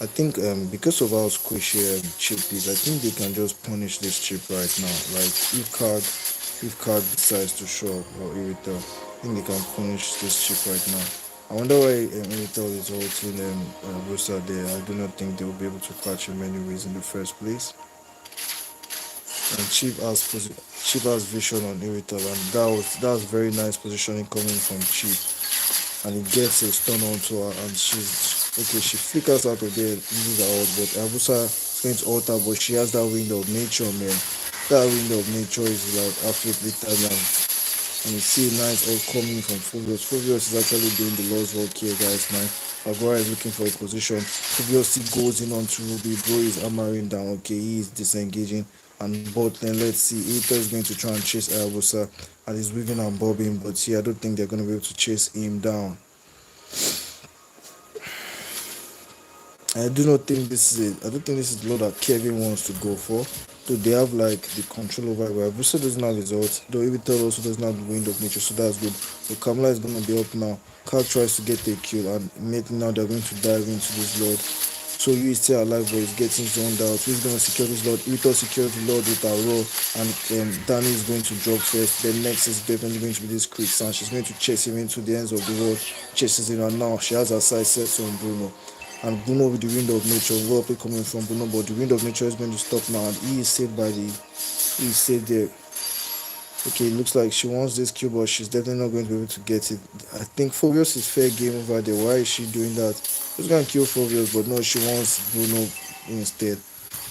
I think because of how squishy Chip is, I think they can just punish this Chip right now. Like, if Card decides to show up, or Uritel, I think they can punish this Chip right now. I wonder why Uritel is holding Rosa there. I do not think they will be able to catch him anyways in the first place. And Chip has vision on Uritel, and that was very nice positioning coming from Chip. And he gets a stun onto her, and she flickers out of there, uses her ult, but Abusa is going to ult her, but she has that window of nature, man. That window of nature is like absolutely timeless. And you see a nice ult coming from Fubios. Fubios is actually doing the Lord's work here, guys, man. Agora is looking for a position. Fubios goes in onto Ruby. Bro is hammering down. Okay, he is disengaging. And bot then let's see. Ito is going to try and chase Ayabusa, and he's weaving and bobbing, but I don't think they're going to be able to chase him down. I do not think this is it. I don't think this is the load that Kevin wants to go for. So they have like the control over it. Ayabusa doesn't have results, though Ito also doesn't have the wind of nature, so that's good. So Kamala is going to be up now. Carl tries to get a kill, and immediately now they're going to dive into this load. So you is still alive, but he's getting zoned out. So he's going to secure this lord. Ito secures the lord with a roll, and Danny is going to drop first. Then next is definitely going to be this Chris, and she's going to chase him into the ends of the road. Chases him, and now she has her sight set on Bruno. And Bruno with the wind of nature, well play coming from Bruno, but the wind of nature is going to stop now, and he is saved there. Okay, it looks like she wants this kill, but she's definitely not going to be able to get it. I think Phobios is fair game over there. Why is she doing that? She's going to kill Phobios, but no, she wants Bruno instead.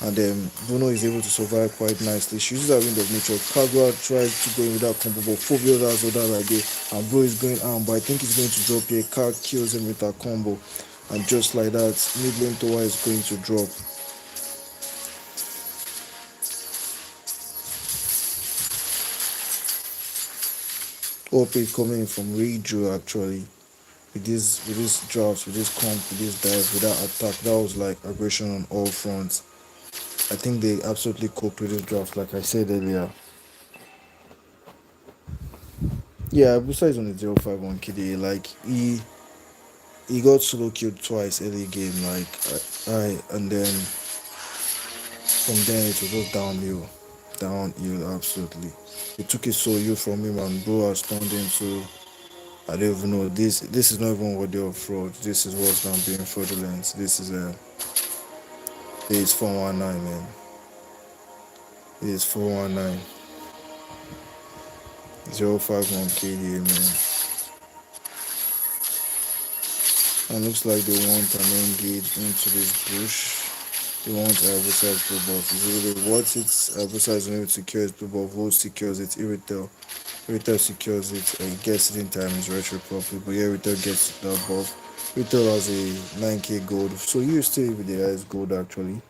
And Bruno is able to survive quite nicely. She uses her wind of nature. Kagura tries to go in without combo, but Phobios has other right there. And Bro is going arm, but I think he's going to drop here. Kag kills him with a combo. And just like that, mid lane tower is going to drop. OP coming from Reju actually. With this drops, with this comp, with this dive, with that attack, that was like aggression on all fronts. I think they absolutely coped with this draft, like I said earlier. Yeah, Abusa is on the 051 KDA. Like he got solo killed twice early game, like and then From then it was just downhill, downhill absolutely. He took it so you from him and bro has turned into I don't even know. This is not even what they're fraud. This is what's now being fraudulent. This is 419 man. It is 419. 051 KDA man. And looks like they want an engage into this bush. They want Abusa's blue buff. It's really what it's Abusa is unable to secure his blue buff. Volt secures it. Irritel. Irritel secures it. I guess it in time is retro properly. But yeah, Irritel gets that buff. Irritel has a 9k gold. So you still with the highest gold actually.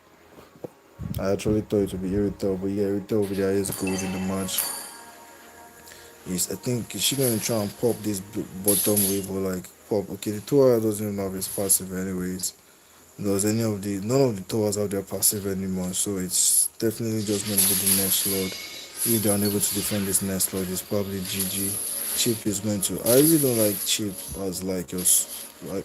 I actually thought it would be Irritel, but yeah, Irritel with the highest gold in the match. Yes, I think she's gonna try and pop this bottom wave or like pop. Okay, the tower doesn't even have his passive anyways. Because none of the towers have their passive anymore, so it's definitely just gonna be the next lord. If they're unable to defend this next lord, it's probably GG. Chip is going to. I really don't like Chip as like your.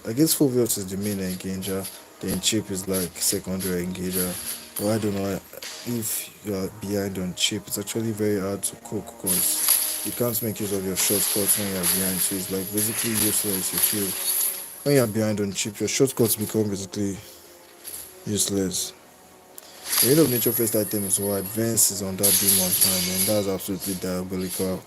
I guess Phobios is the main engager, then Chip is like secondary engager. But I don't know if you are behind on Chip. It's actually very hard to cook because you can't make use of your shortcuts when you're behind. So it's like basically useless if you when you're behind on Chip. Your shortcuts become basically useless. The end of nature first item is what advance is on that demon time, and that's absolutely diabolical.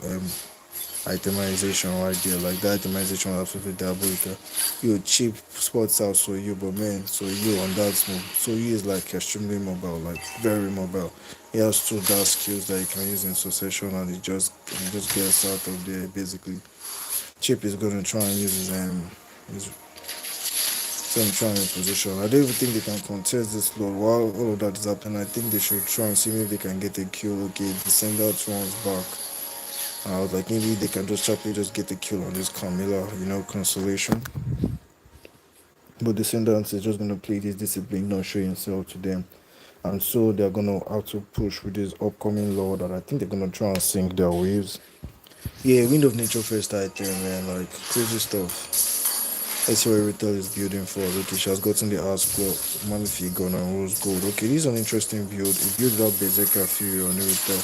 Itemization right there. Like that itemization was absolutely diabolical. You cheap sports out so you, but man, so you on that move. So you is like extremely mobile, like very mobile. He has two dash skills that he can use in succession and he just gets out of there basically. Chip is gonna try and use his trying position. I don't even think they can contest this load while all of that is happening. I think they should try and see if they can get a kill. Okay, Descender runs back. I was like, maybe they can just sharply just get a kill on this Camilla, consolation. But Descendants is just gonna play this discipline, not show himself to them. And so they're gonna have to push with this upcoming Lord, and I think they're gonna try and sink their waves. Yeah, Wind of Nature first item, man, like crazy stuff. Let's see what Retail is building for. Okay, she has gotten the Ask Malifi Gun and Rose Gold. Okay, this is an interesting build. It built that Berserker Fury on Retail.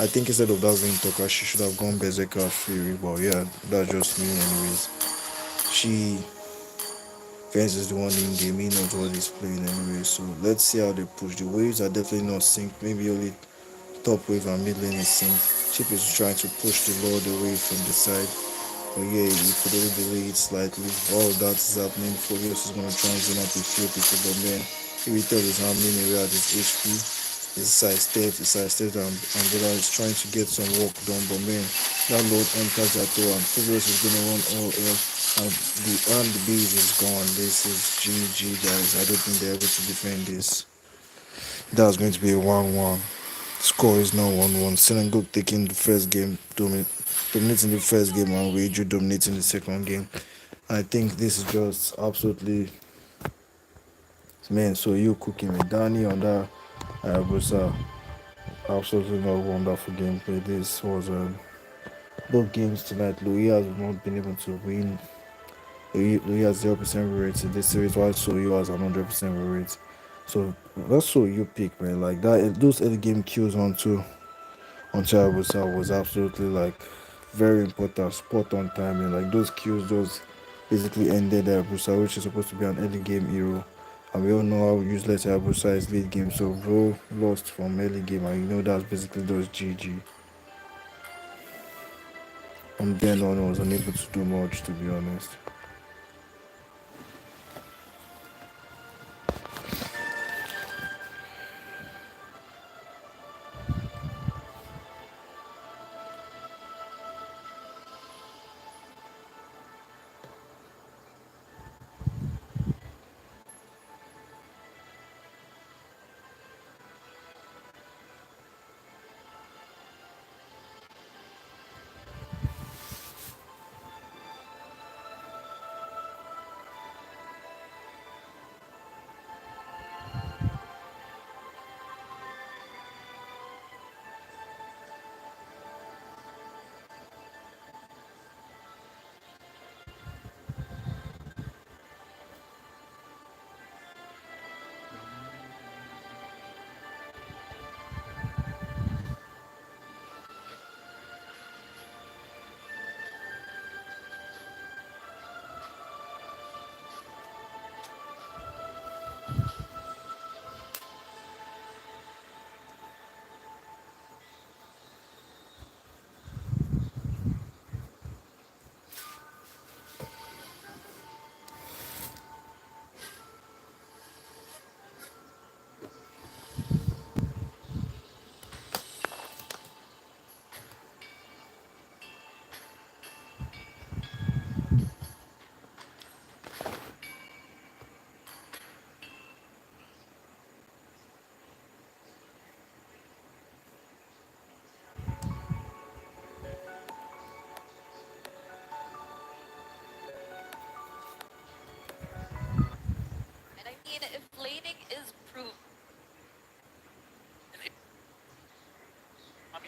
I think instead of that Windtalker, she should have gone Berserker Fury. But yeah, that's just me anyways. She Vance is the one in game, he knows what he's playing anyway. So let's see how they push. The waves are definitely not synced. Maybe only top wave and mid lane is synced. Chip is trying to push the Lord away from the side. But yeah, you could only delay it slightly. All that is happening. Furious is gonna try and zone up a few people, but man, Irritel is handling away at his HP. He sidestepped and Angela is trying to get some work done, but man, that load enters that door and Furious is gonna run all else. And the base is gone. This is GG guys. I don't think they're able to defend this. That's going to be a 1-1. Score is now 1-1. Xenagogue taking the first game, dominating the first game, and Weiju dominating the second game. I think this is just absolutely man. So you cooking with Danny on that Brusa. Absolutely not wonderful gameplay. This was both games tonight. Louis has not been able to win. Louis has 0% rate in this series, while Soyu has 100% rate. So that's so you pick, man. Like that, those early game kills on Chabusa was absolutely like very important, spot on timing. Like those kills just basically ended Hayabusa, which is supposed to be an early game hero. And we all know how useless Hayabusa is late game. So bro lost from early game, and that's basically just GG. From then on, I was unable to do much, to be honest. mean, if laning is proved,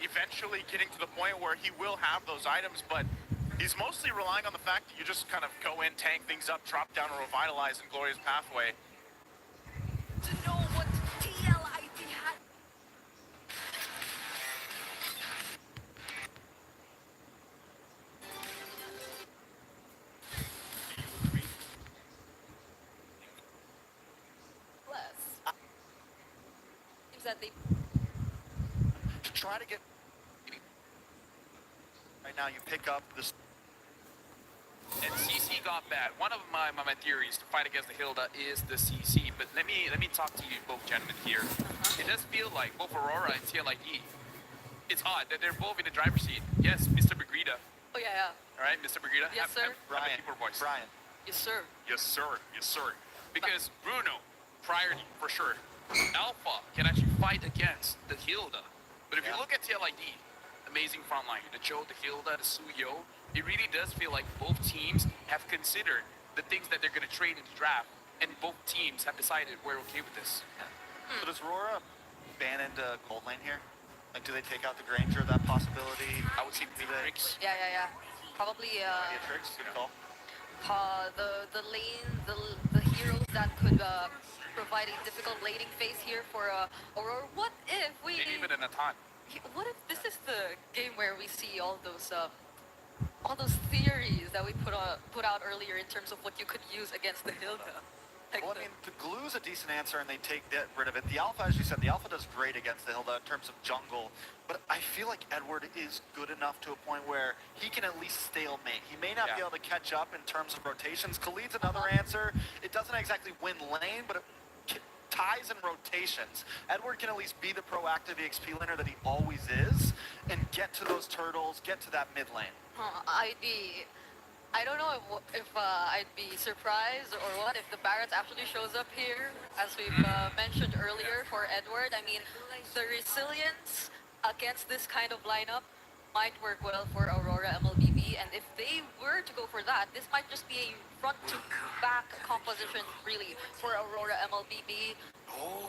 eventually getting to the point where he will have those items, but he's mostly relying on the fact that you just kind of go in, tank things up, drop down, and revitalize in Glorious Pathway. to know what TLID had. Less. Seems that they To try to get... Right now you pick up this... And CC got bad. One of my theories to fight against the Hilda is the CC, but let me talk to you both gentlemen here. It does feel like both Aurora and TLID, it's odd that they're both in the driver's seat. Yes, Mr. Bagrita. Oh yeah. All right, Mr. Bagrita. Yes, sir. Brian, Keep her voice. Brian. Yes, sir. Yes, sir. Yes, sir. Because Bruno, priority for sure. Alpha can actually fight against the Hilda. But if you look at TLID, amazing frontline, the Joe, the Hilda, the Suyo, it really does feel like both teams have considered the things that they're going to trade in the draft, and both teams have decided we're okay with this. So does Aurora ban into gold lane here? Like, do they take out the Granger, that possibility? I would see Phoenix. Yeah. Probably Yeah, tricks, good call. the lane, the heroes that could provide a difficult laning phase here for Aurora. What if we? Maybe even in a time. What if this is the game where we see all those theories that we put out earlier in terms of what you could use against the Hilda? Like Well, I mean, the glue's a decent answer, and they get rid of it. The Alpha, as you said, the Alpha does great against the Hilda in terms of jungle, but I feel like Edward is good enough to a point where he can at least stalemate. He may not be able to catch up in terms of rotations. Khalid's another answer. It doesn't exactly win lane, but it ties and rotations. Edward can at least be the proactive EXP laner that he always is, and get to those turtles, get to that mid lane. I don't know if I'd be surprised or what if the Barrett actually shows up here, as we've mentioned earlier for Edward. I mean, the resilience against this kind of lineup might work well for Aurora Mlbb, and if they were to go for that, this might just be a front-to-back composition, really, for Aurora Mlbb.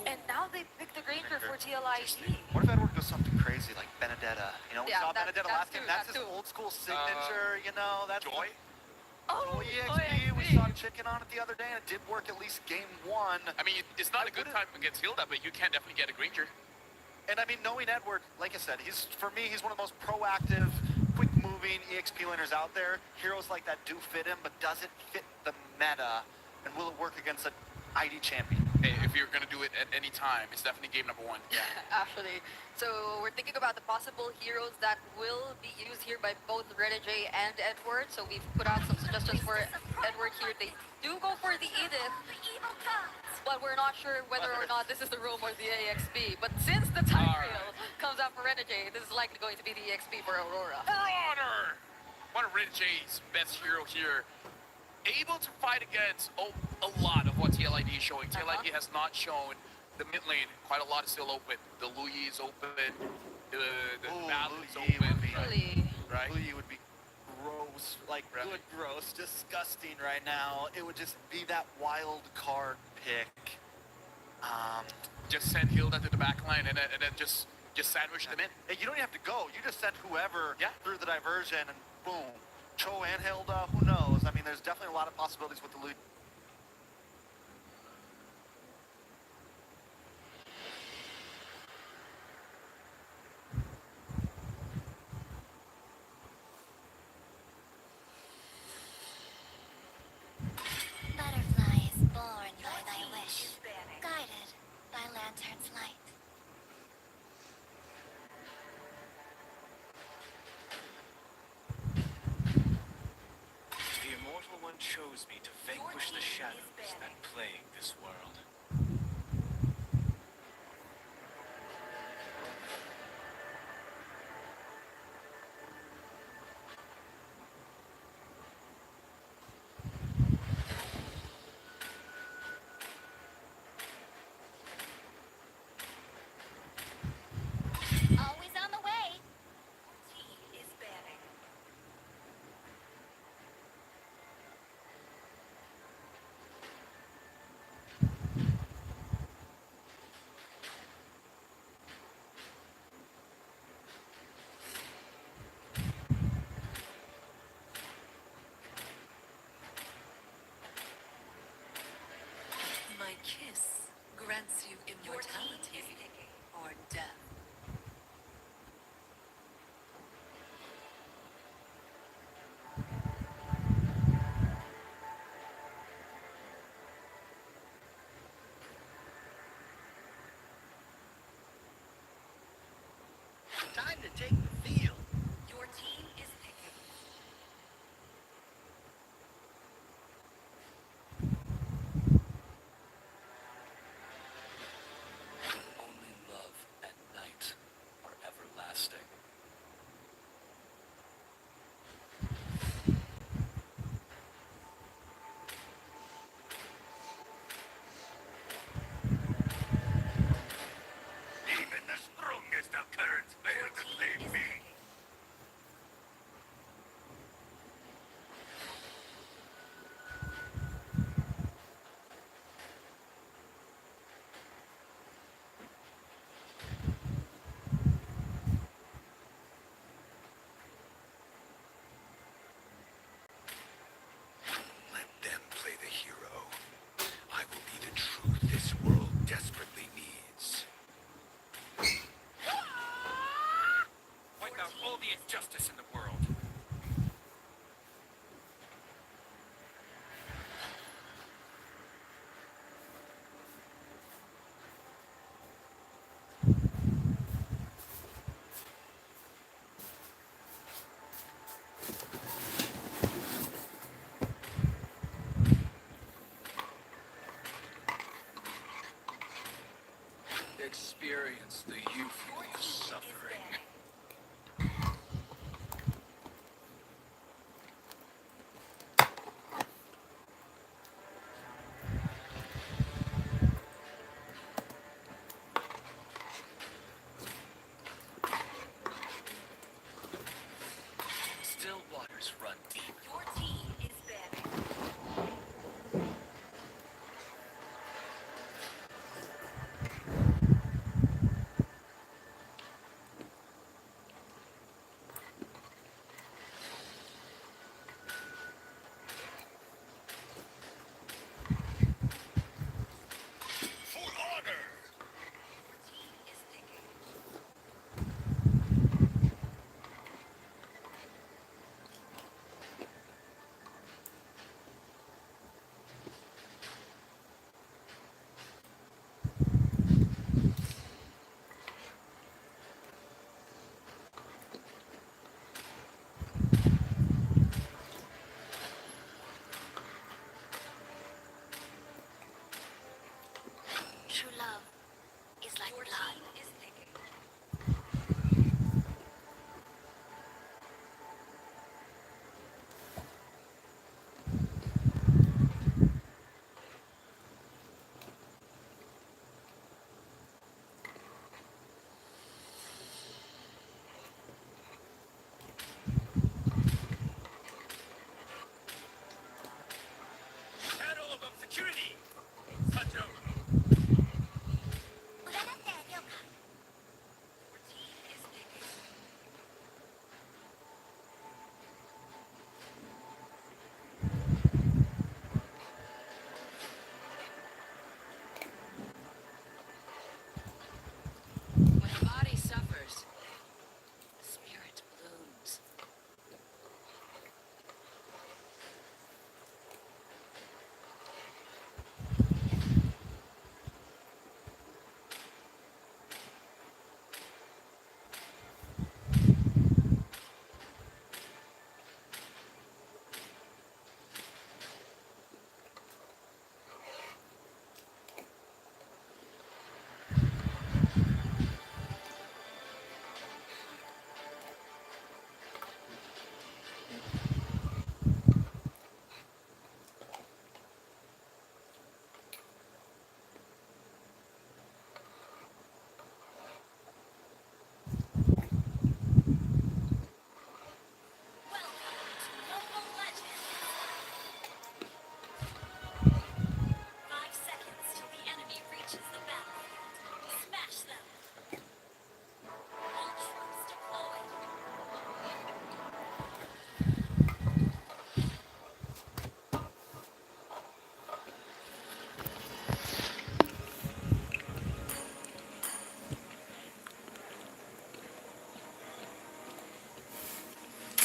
And now they pick the Granger for TLID. What if Edward does something crazy like Benedetta? You know, we Yeah, saw Benedetta last game. That's his too. old school signature, you know. That's Joy? Oh, EXP, we EXP. saw Chicken on it the other day, and it did work at least game one. I mean, it's not a good time against Hilda, but you can definitely get a Granger. And I mean, knowing Edward, like I said, for me, he's one of the most proactive, quick-moving EXP laners out there. Heroes like that do fit him, but does it fit the meta? And will it work against an ID champion? Hey, if you're going to do it at any time, it's definitely game number one. Yeah, actually. So we're thinking about the possible heroes that will be used here by both Renegade and Edward. So we've put out some suggestions for Edward here. They do go for the Edith, but we're not sure whether or not this is the roam or the AXP. But since the Tyrell comes out for Renegade, this is likely going to be the EXP for Aurora. For honor! One of Renegade's best hero here. Able to fight against a lot of what TLID is showing. TLID has not shown the mid lane. Quite a lot is still open. The Louis is open. The battle is Louis open. would be- Really? Right? Louis would be gross, like Really? good gross, disgusting right now. It would just be that wild card pick. Just send Hilda to the back line and then just sandwich them in. Hey, you don't even have to go. You just send whoever through the diversion, and boom. Cho and Hilda, who knows? I mean, there's definitely a lot of possibilities with the Louis. Butterflies born by thy wish, guided by lantern's light. The Immortal One chose me to vanquish the shadows that plague this world. Always on the way. Mortality or death. Time to take the field. Your team is picking.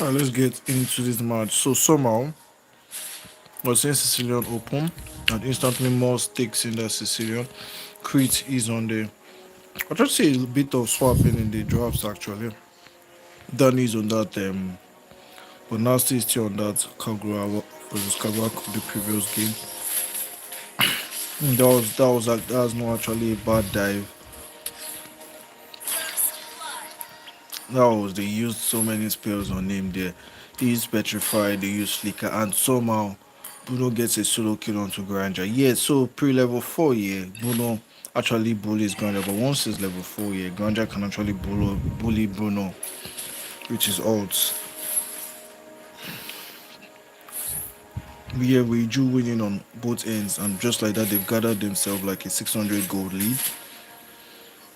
Alright, let's get into this match. So somehow was in Sicilian Open and instantly more stakes in that Sicilian. Crete is on the I just see a bit of swapping in the drafts actually. Danny is on that but Nasty is still on that Kagura versus Kagura the previous game. That was not actually a bad dive. That was they used so many spells on him there. They used Petrify, they used Flicker, and somehow Bruno gets a solo kill onto Granger. Yeah, so pre-level 4, yeah, Bruno actually bullies Granger, but once he's level 4, yeah, Granger can actually bully Bruno, which is odds. Yeah, we Juui winning on both ends, and just like that, they've gathered themselves like a 600 gold lead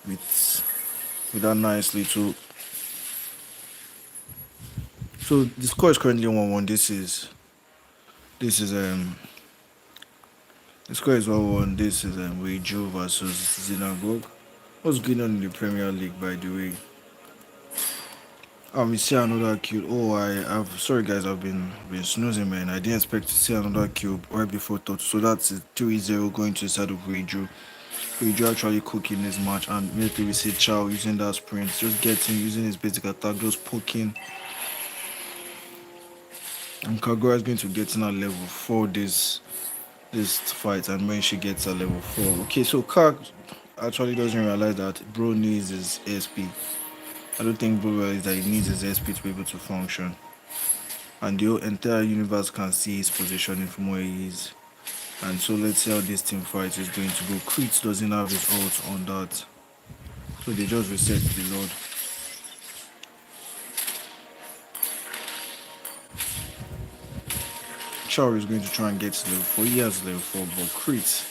with that nice little. So the score is currently 1-1. This is the score is 1-1. This is Juui versus Xenagogue. What's going on in the Premier League, by the way? We see another kill. Oh, I've sorry guys, I've been snoozing, man. I didn't expect to see another kill right before touch. So that's a 3-0 going to the side of Weiju. Weiju actually cooking this match, and immediately we see Chow using that sprint, just getting using his basic attack, just poking. And Kagura is going to get in at level 4 this fight, and when she gets at level 4. Okay, so Kag actually doesn't realize that bro needs his SP. I don't think bro realizes that he needs his SP to be able to function. And the entire universe can see his positioning from where he is. And so let's see how this team fight is going to go. Crete doesn't have his ult on that. So they just reset the Lord. Char is going to try and get to level 4. He has level 4, but Crete.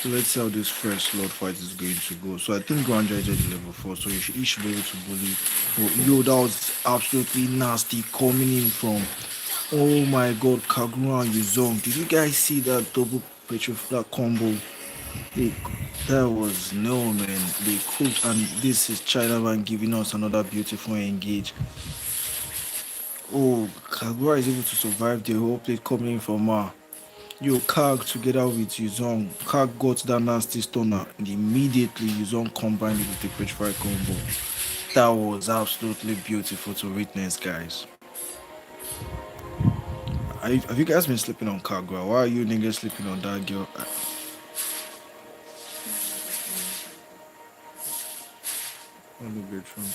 So let's see how this first Lord fight is going to go. So I think Granger is at level 4, so he should be able to bully. But yo, that was absolutely nasty coming in from. Oh my god, Kagura and Yuzong. Did you guys see that double Petroflak combo? That was no man. They cooked, and this is China man giving us another beautiful engage. Oh, Kagura is able to survive the whole plate coming in from Yo, Kag together with Yuzong. Kag got that nasty stunner, and immediately Yuzong combined it with the Petrify combo. That was absolutely beautiful to witness, guys. Have you guys been sleeping on Kagura? Why are you niggas sleeping on that girl? On the bedroom.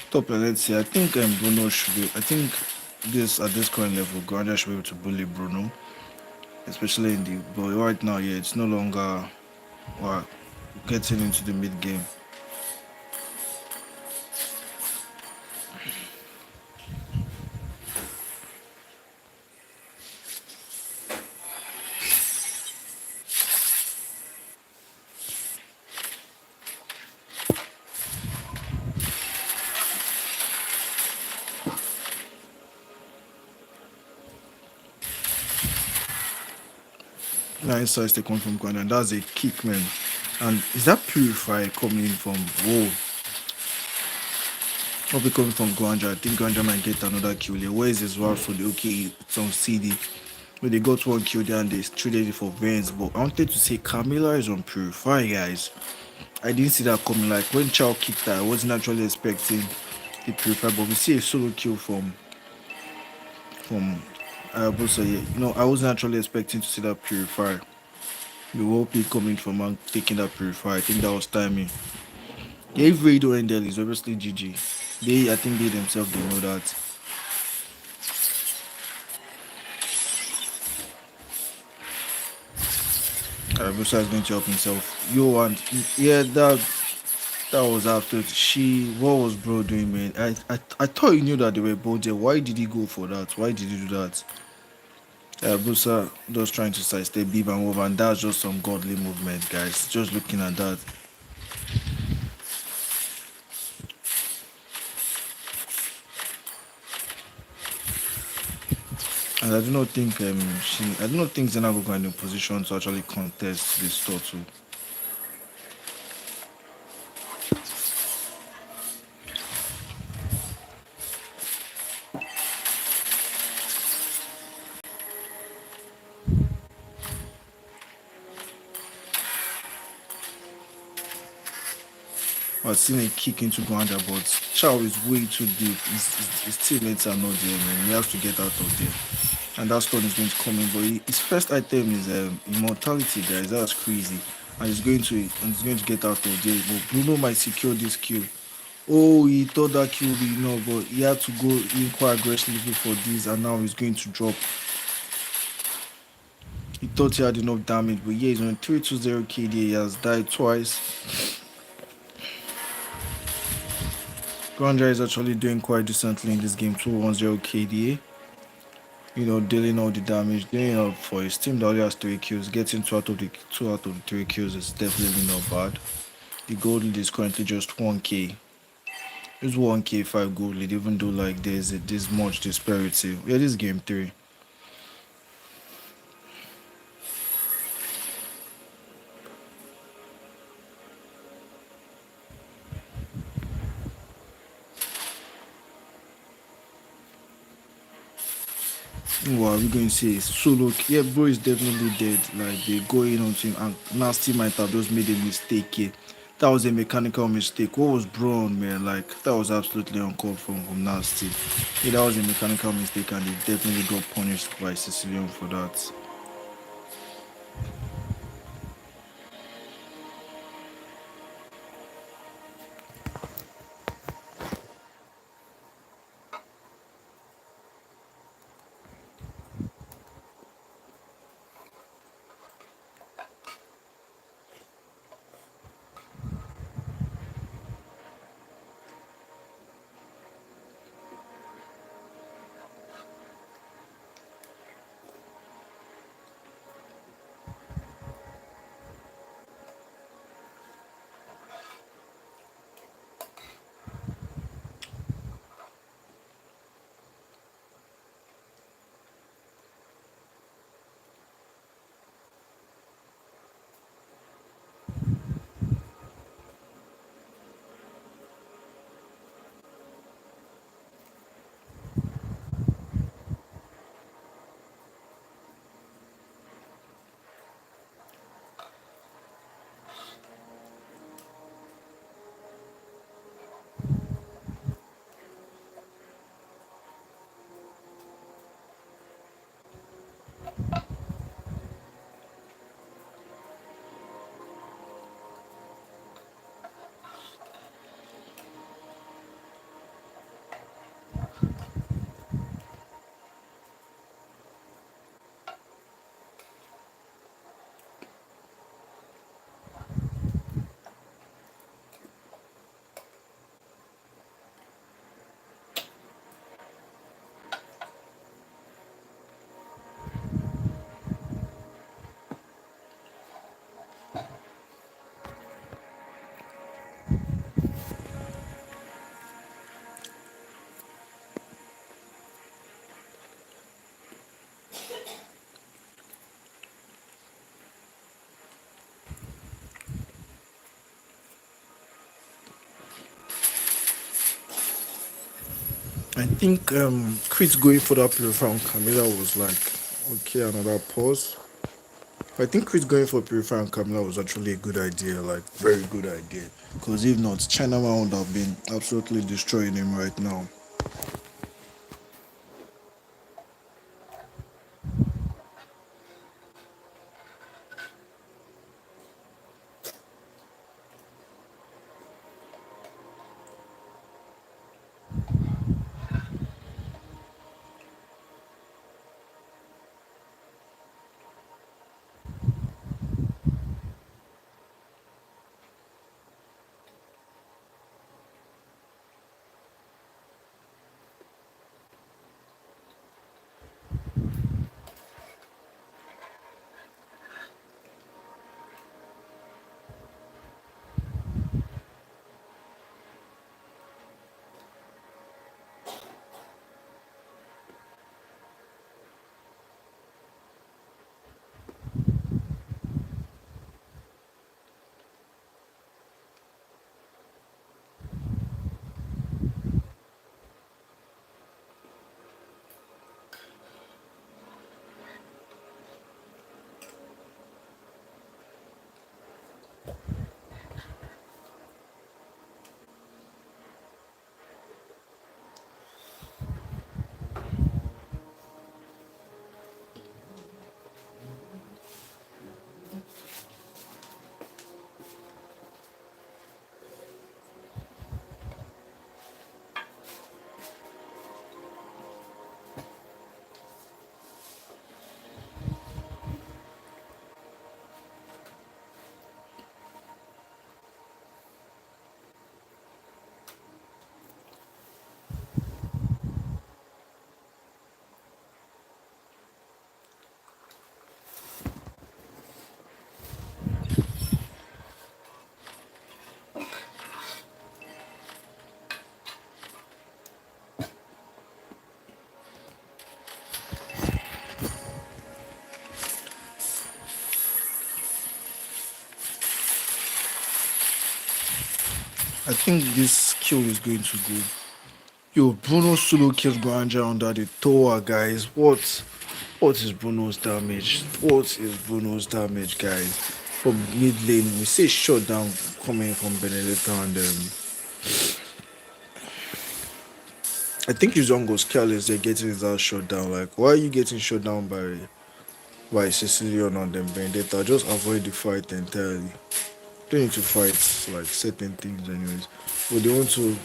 Top lane, let's see. I think Bruno should be. I think this at this current level, Granger should be able to bully Bruno, especially in the. But right now, yeah, it's no longer getting into the mid game. Nice size they come from Granger, and that's a kick, man. And is that Purify coming from? Whoa. Probably coming from Granger. I think Granger might get another kill here. Where is his Rhapsody? Okay, it's on CD. But they got one kill there and they traded it for Vance. But I wanted to say Camilla is on Purify, guys. I didn't see that coming. Like when Chow kicked that, I wasn't actually expecting the Purify. But we see a solo kill from Busa. Yeah. You know, I wasn't actually expecting to see that Purify. The whole pick coming from taking that Purify. I think that was timing. Yeah, if Radio ended, is obviously GG. I think they themselves, they know that. Busa is going to help himself. Yo, and yeah, that was after what was bro doing, man? I thought he knew that they were both there. Why did he go for that? Why did he do that? Busa just trying to sidestep Bib and Wolf, and that's just some godly movement, guys. Just looking at that. And I do not think Xenagogue are in a position to actually contest this title. I've seen a kick into Gwanda, but Chow is way too deep. His teammates are not there, man. He has to get out of there. And that stun is going to come in. But his first item is immortality, guys. That's crazy. And he's going to get out of there. But Bruno might secure this kill. Oh, he thought that kill would be enough, but he had to go in quite aggressively for this, and now he's going to drop. He thought he had enough damage, but yeah, he's on 320 KD. He has died twice. Grandra is actually doing quite decently in this game, 210 KDA. Dealing all the damage, doing up for his team that only has 3 kills. Getting two out of the 3 kills is definitely not bad. The gold lead is currently just 1k. It's 1k 5 gold lead, even though like there's this much disparity. Yeah, this is game 3. What are we going to say? Solo, yeah, bro is definitely dead. Like they go in on him, and Nasty might have just made a mistake here. That was a mechanical mistake. What was Braun, man? Like that was absolutely uncalled from Nasty. Yeah, that was a mechanical mistake, and they definitely got punished by Sicilian for that. I think Chris going for that purify on Camilla was like okay, another pause. I think Chris going for purify on Camilla was actually a good idea, like very good idea. Because if not, Chinaman would have been absolutely destroying him right now. I think this kill is going to go. Yo, Bruno solo killed Granja under the tower, guys. What is Bruno's damage? What is Bruno's damage, guys? From mid lane, we see shot down coming from Benedetta and I think Yuzong was careless. They're getting his ass shot down. Like, why are you getting shot down by Sicilian and then Benedetta? Just avoid the fight entirely. Don't need to fight like certain things, anyways. But they want to.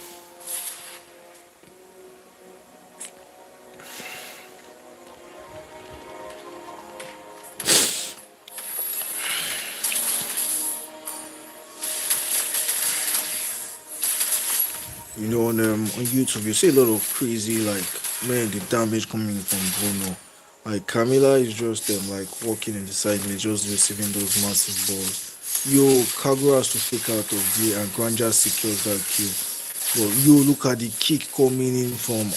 You know, on YouTube, you see a lot of crazy, like, man, the damage coming from Bruno. Like, Camila is just like walking in the side and just receiving those massive balls. Yo, Kagura has to fake out of there and Granja secures that kill. But yo, look at the kick coming in from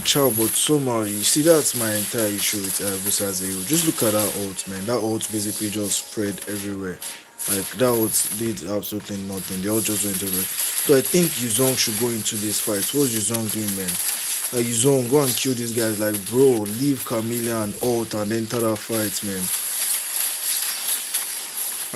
Chow, but somehow you see that's my entire issue with Busazeo. Just look at that ult, man. That ult basically just spread everywhere. Like that ult did absolutely nothing. They all just went everywhere. So I think Yuzong should go into this fight. What's Yuzong doing, man? Like Yuzong, go and kill these guys. Like bro, leave Camilla and ult and enter that fight, man.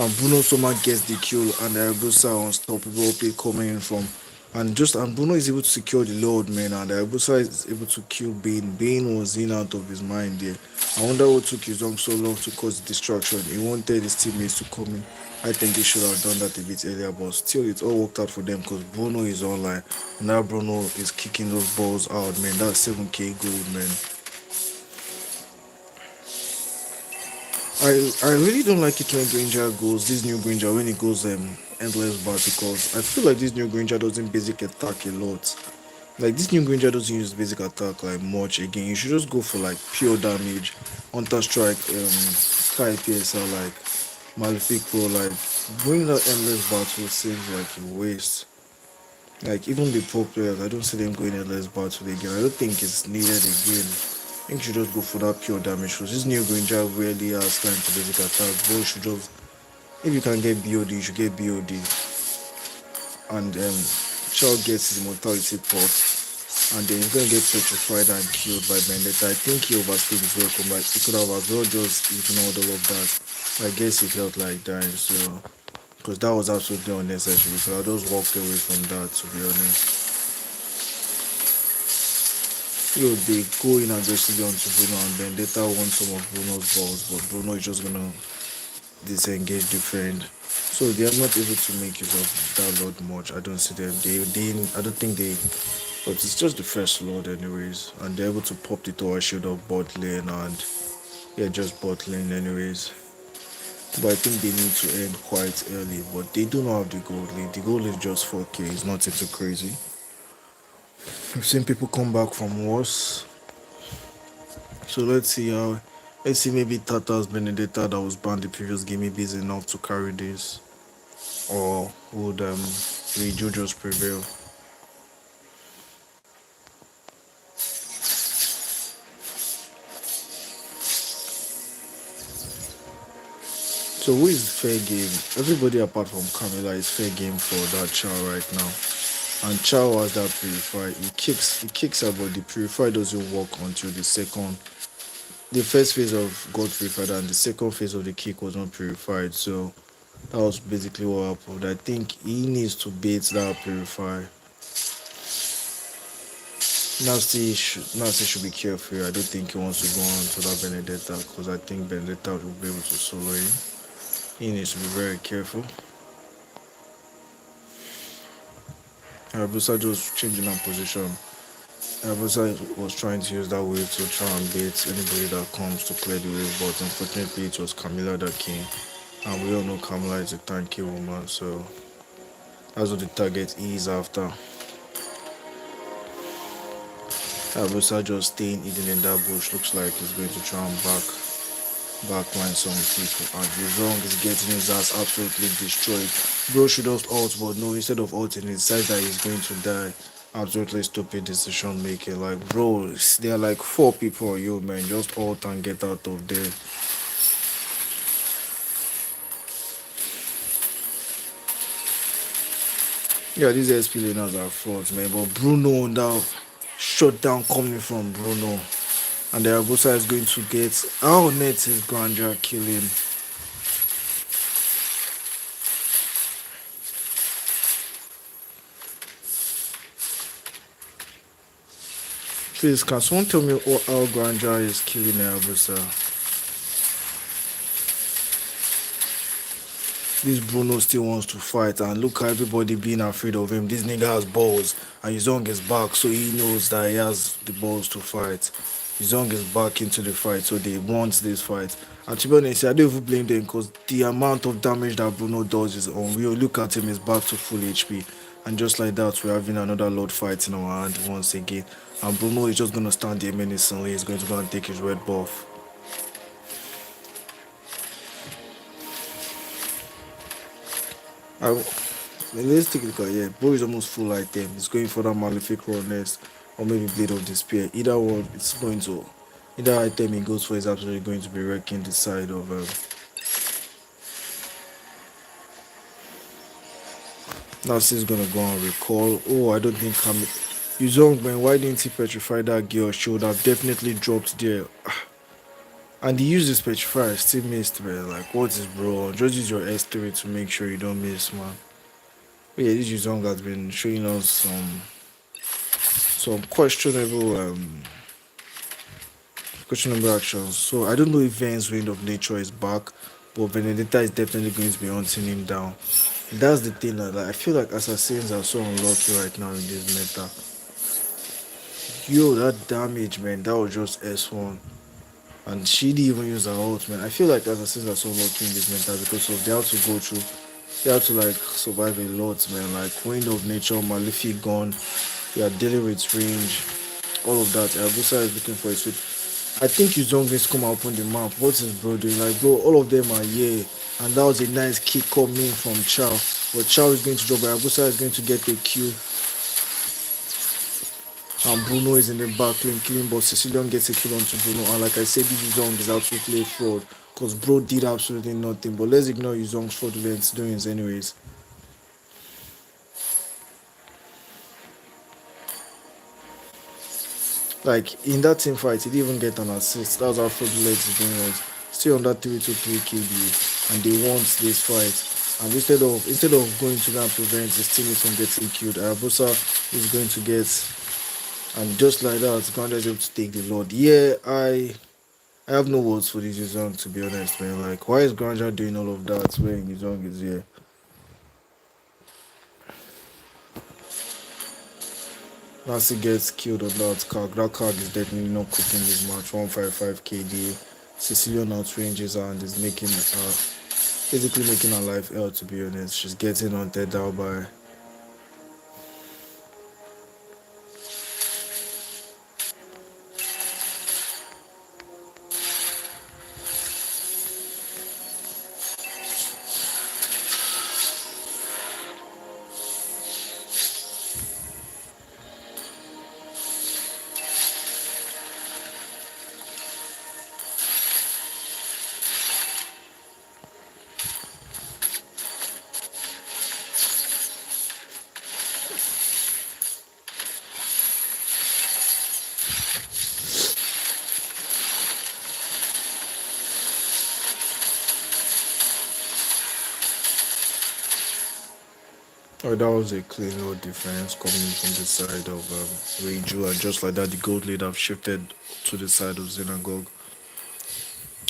And Bruno Soma gets the kill and Abusa unstoppable play coming in from and Bruno is able to secure the load, man, and Abusa is able to kill Bane. Bane was in out of his mind there. I wonder what took Yuzong so long to cause the distraction. He wanted his teammates to come in. I think they should have done that a bit earlier, but still it all worked out for them because Bruno is online. Now Bruno is kicking those balls out, man. That's 7k gold, man. I really don't like it when Granger goes, this new Granger, when it goes endless bar because I feel like this new Granger doesn't basic attack a lot. Like this new Granger doesn't use basic attack like much again. You should just go for like pure damage, Hunter Strike, Sky PSR like Malefic Pro, like going that endless battle seems like a waste. Like even the pro players, I don't see them going endless battle again. I don't think it's needed again. I think you should just go for that pure damage because this new Granger really has time to basic attack. But you should just, if you can get BOD, you should get BOD. And Child gets his immortality pop. And then he's gonna get petrified and killed by Vendetta. I think he overstayed his welcome. Like he could have as well just ignored all of that. I guess he felt like dying, so because that was absolutely unnecessary. So I just walked away from that, to be honest. Yo, they go in aggressively onto Bruno and Vendetta wants some of Bruno's balls, but Bruno is just gonna disengage, defend. So they are not able to make use of that load much. I don't see them. I don't think they. But it's just the first load, anyways, and they're able to pop the tower shield of bot lane and yeah, just bot lane, anyways. But I think they need to end quite early. But they do not have the gold lead. The gold lead is just 4k. It's not too crazy. I've seen people come back from worse. So let's see how. Let's see maybe Tata's Benedetta that was banned the previous game maybe is enough to carry this, or would Reju just prevail? So who is fair game? Everybody apart from Camila is fair game for that Chow right now. And Chow has that purify. He kicks her, but the purify doesn't work until the first phase of God purified and the second phase of the kick was not purified. So that was basically what happened. I think he needs to bait that purify. Nasty should be careful. I don't think he wants to go on to that Benedetta because I think Benedetta will be able to solo him. He needs to be very careful. Arabusa just changing our position. Arabusa was trying to use that wave to try and bait anybody that comes to clear the wave, but unfortunately it was Camilla that came. And we all know Camilla is a tanky woman, so that's what the target is after. Arabusa just staying hidden in that bush. Looks like he's going to try and backline some people, and Yuzong is getting his ass absolutely destroyed. Bro should just ult, but no, instead of ulting, he decides that he's going to die. Absolutely stupid decision making. Like, bro, there are like 4 people on you, man. Just ult and get out of there. Yeah, these SP laners are frauds, man. But Bruno now shut down coming from Bruno. And the Abusa is going to get how net is Grandeur killing. Please, can someone tell me how Grandeur is killing the Abusa? This Bruno still wants to fight, and look at everybody being afraid of him. This nigga has balls, and his Yuzong is back, so he knows that he has the balls to fight. His Yuzong is back into the fight, so they want this fight. And to be honest, I don't even blame them because the amount of damage that Bruno does is unreal. Look at him, he's back to full HP. And just like that, we're having another Lord fight in our hand once again. And Bruno is just going to stand there menacingly. He's going to go and take his red buff. I, let's take a look at yeah. Bro is almost full item. He's going for that Malefic Roar next, or maybe Blade of Despair. Either one, it's going to. Either item he goes for is absolutely going to be wrecking the side of. Now she's gonna go and recall. Oh, I don't think I'm. Yuzong, man, why didn't he petrify that girl? She would have definitely dropped there. And he used his petrifier, still missed, man. Like, what is bro? Just use your S3 to make sure you don't miss, man. But yeah, this Yuzong has been showing us some questionable actions. So I don't know if Vane's Wind of Nature is back, but Benedetta is definitely going to be hunting him down. That's the thing, like I feel like assassins are so unlucky right now in this meta. Yo, that damage, man, that was just S1. And she didn't even use her ult, man. I feel like assassins are so lucky in this meta because of they have to go through, they have to like survive a lot, man. Like Wind of Nature, Malefic Gun, they are dealing with range, all of that. Abusa is looking for a sweet. I think Yuzong needs to come and open the map. What is bro doing? Like, bro, all of them are here. And that was a nice kick coming from Chow. But Chow is going to drop, but Abusa is going to get a kill. And Bruno is in the back lane killing, but Sicilian gets a kill onto Bruno. And like I said, this Yuzong is absolutely a fraud. Because bro did absolutely nothing. But let's ignore Yuzong's fraudulent doings anyways. Like in that team fight, he didn't even get an assist. That's how fraudulent his game was. Still on that 3-2-3 KD, and they want this fight. And instead of going to go and prevent his teammates from getting killed, Ayabusa is going to get, and just like that, Ganda is able to take the Lord. Yeah, I have no words for this Yuzong, to be honest, man. Like, why is Granja doing all of that when Yuzong is here? Nancy gets killed on that card. That card is definitely not cooking this match. 155 KD. Sicilian outranges her and is making basically making her life hell, to be honest. She's getting hunted down by. Oh, that was a clean little defense coming from the side of Reiju, and just like that, the gold lead have shifted to the side of Xenagogue.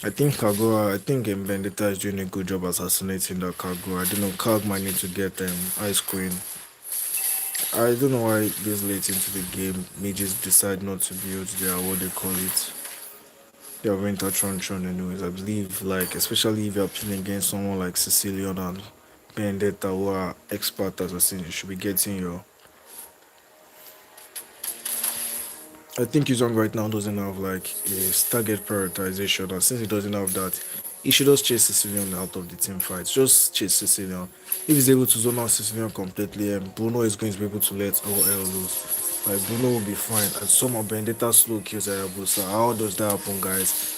I think Vendetta is doing a good job assassinating that Kagura. I don't know, Kag might need to get Ice Queen. I don't know why this late into the game, mages decide not to build their, what they call it, their winter truncheon anyways. I believe, like, especially if you're playing against someone like Sicilian and Vendetta who are expert assassins, you should be getting your. I think Yuzong right now doesn't have like a target prioritization, and since he doesn't have that, he should just chase Sicilian out of the team fights. Just chase Sicilian. If he's able to zone out Sicilian completely, Bruno is going to be able to let all hell loose. Like Bruno will be fine, and some of Vendetta slow kills Ayabusa. How does that happen, guys?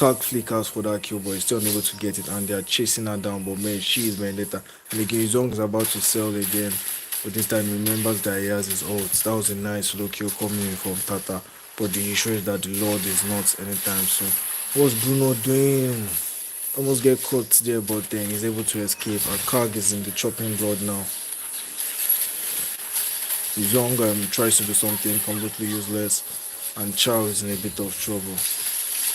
Cog flickers for that kill, but he's still unable to get it, and they are chasing her down. But man, she is Vendetta. And again, Zong is about to sell again, but this time he remembers that he has his ult. That was a nice low kill coming in from Tata, but the issue is that the Lord is not anytime soon. What's Bruno doing? Almost get caught there, but then he's able to escape. And Cog is in the chopping blood now. Zong tries to do something completely useless, and Chow is in a bit of trouble.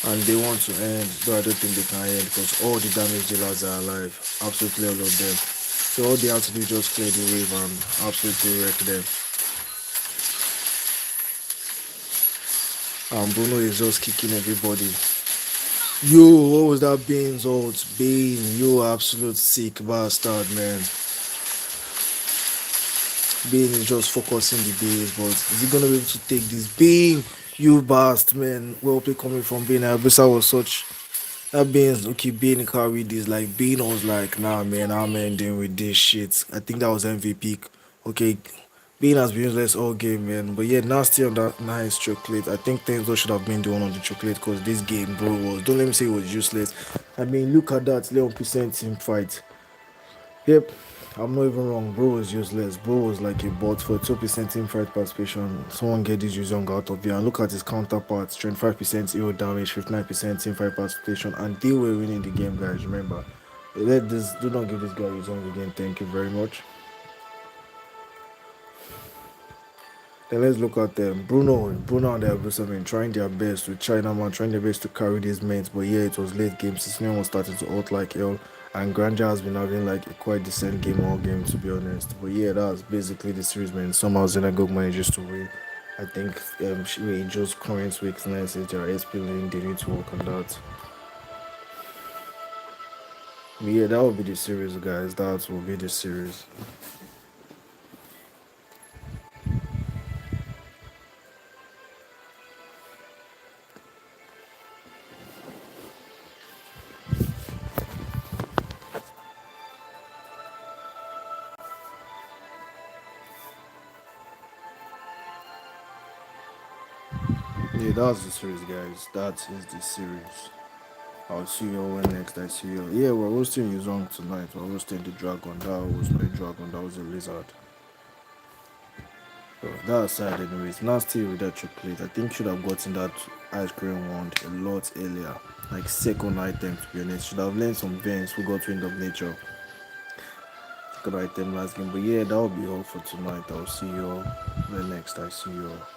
And they want to end, though I don't think they can end because all the damage dealers are alive. Absolutely all of them. So all they have to do is just clear the wave and absolutely wreck them. And Bruno is just kicking everybody. Yo, what was that Bane's ult? Bane, you absolute sick bastard, man. Bane is just focusing the base, but is he gonna be able to take this? Bane, you bastard, man. Well play coming from Bane. Abisa was such. That Bane's okay. Bane carried this. Like Bane was like, nah, man, I'm ending with this shit. I think that was MVP. Okay, Bane has been useless all game, man. But yeah, nasty on that nice chocolate. I think Tenzo should have been the one on the chocolate because this game, bro, was. Don't let me say it was useless. I mean, look at that 11% team fight. Yep, I'm not even wrong. Bro was useless. Bro was like a bot for 2% team fight participation. Someone get this Yuzong out of here and look at his counterparts 25% hero damage, 59% team fight participation, and they were winning the game, guys. Remember, do not give this guy Yuzong again. Thank you very much. Then let's look at them. Bruno and the Abyss have been trying their best with Chinaman, trying their best to carry these mates. But yeah, it was late game. Sisnion was starting to ult like hell. And Granja has been having like a quite decent game all game, to be honest. But yeah, that's basically the series, man. Somehow Xenagogue manages to win. I think Angel's current weakness is their SP lane. They need to work on that. But yeah, that will be the series, guys. That will be the series. Yeah, that's the series, guys. That is the series. I'll see you all when next I see you. Yeah, we're roasting his song tonight. We're roasting the dragon. That was not a dragon, that was a lizard. So that aside, anyways, nasty with that chocolate. I think should have gotten that ice cream wand a lot earlier. Like second item, to be honest. Should have learned some vents who got wind of nature. Second item last game. But yeah, that will be all for tonight. I'll see you all when next I see you all.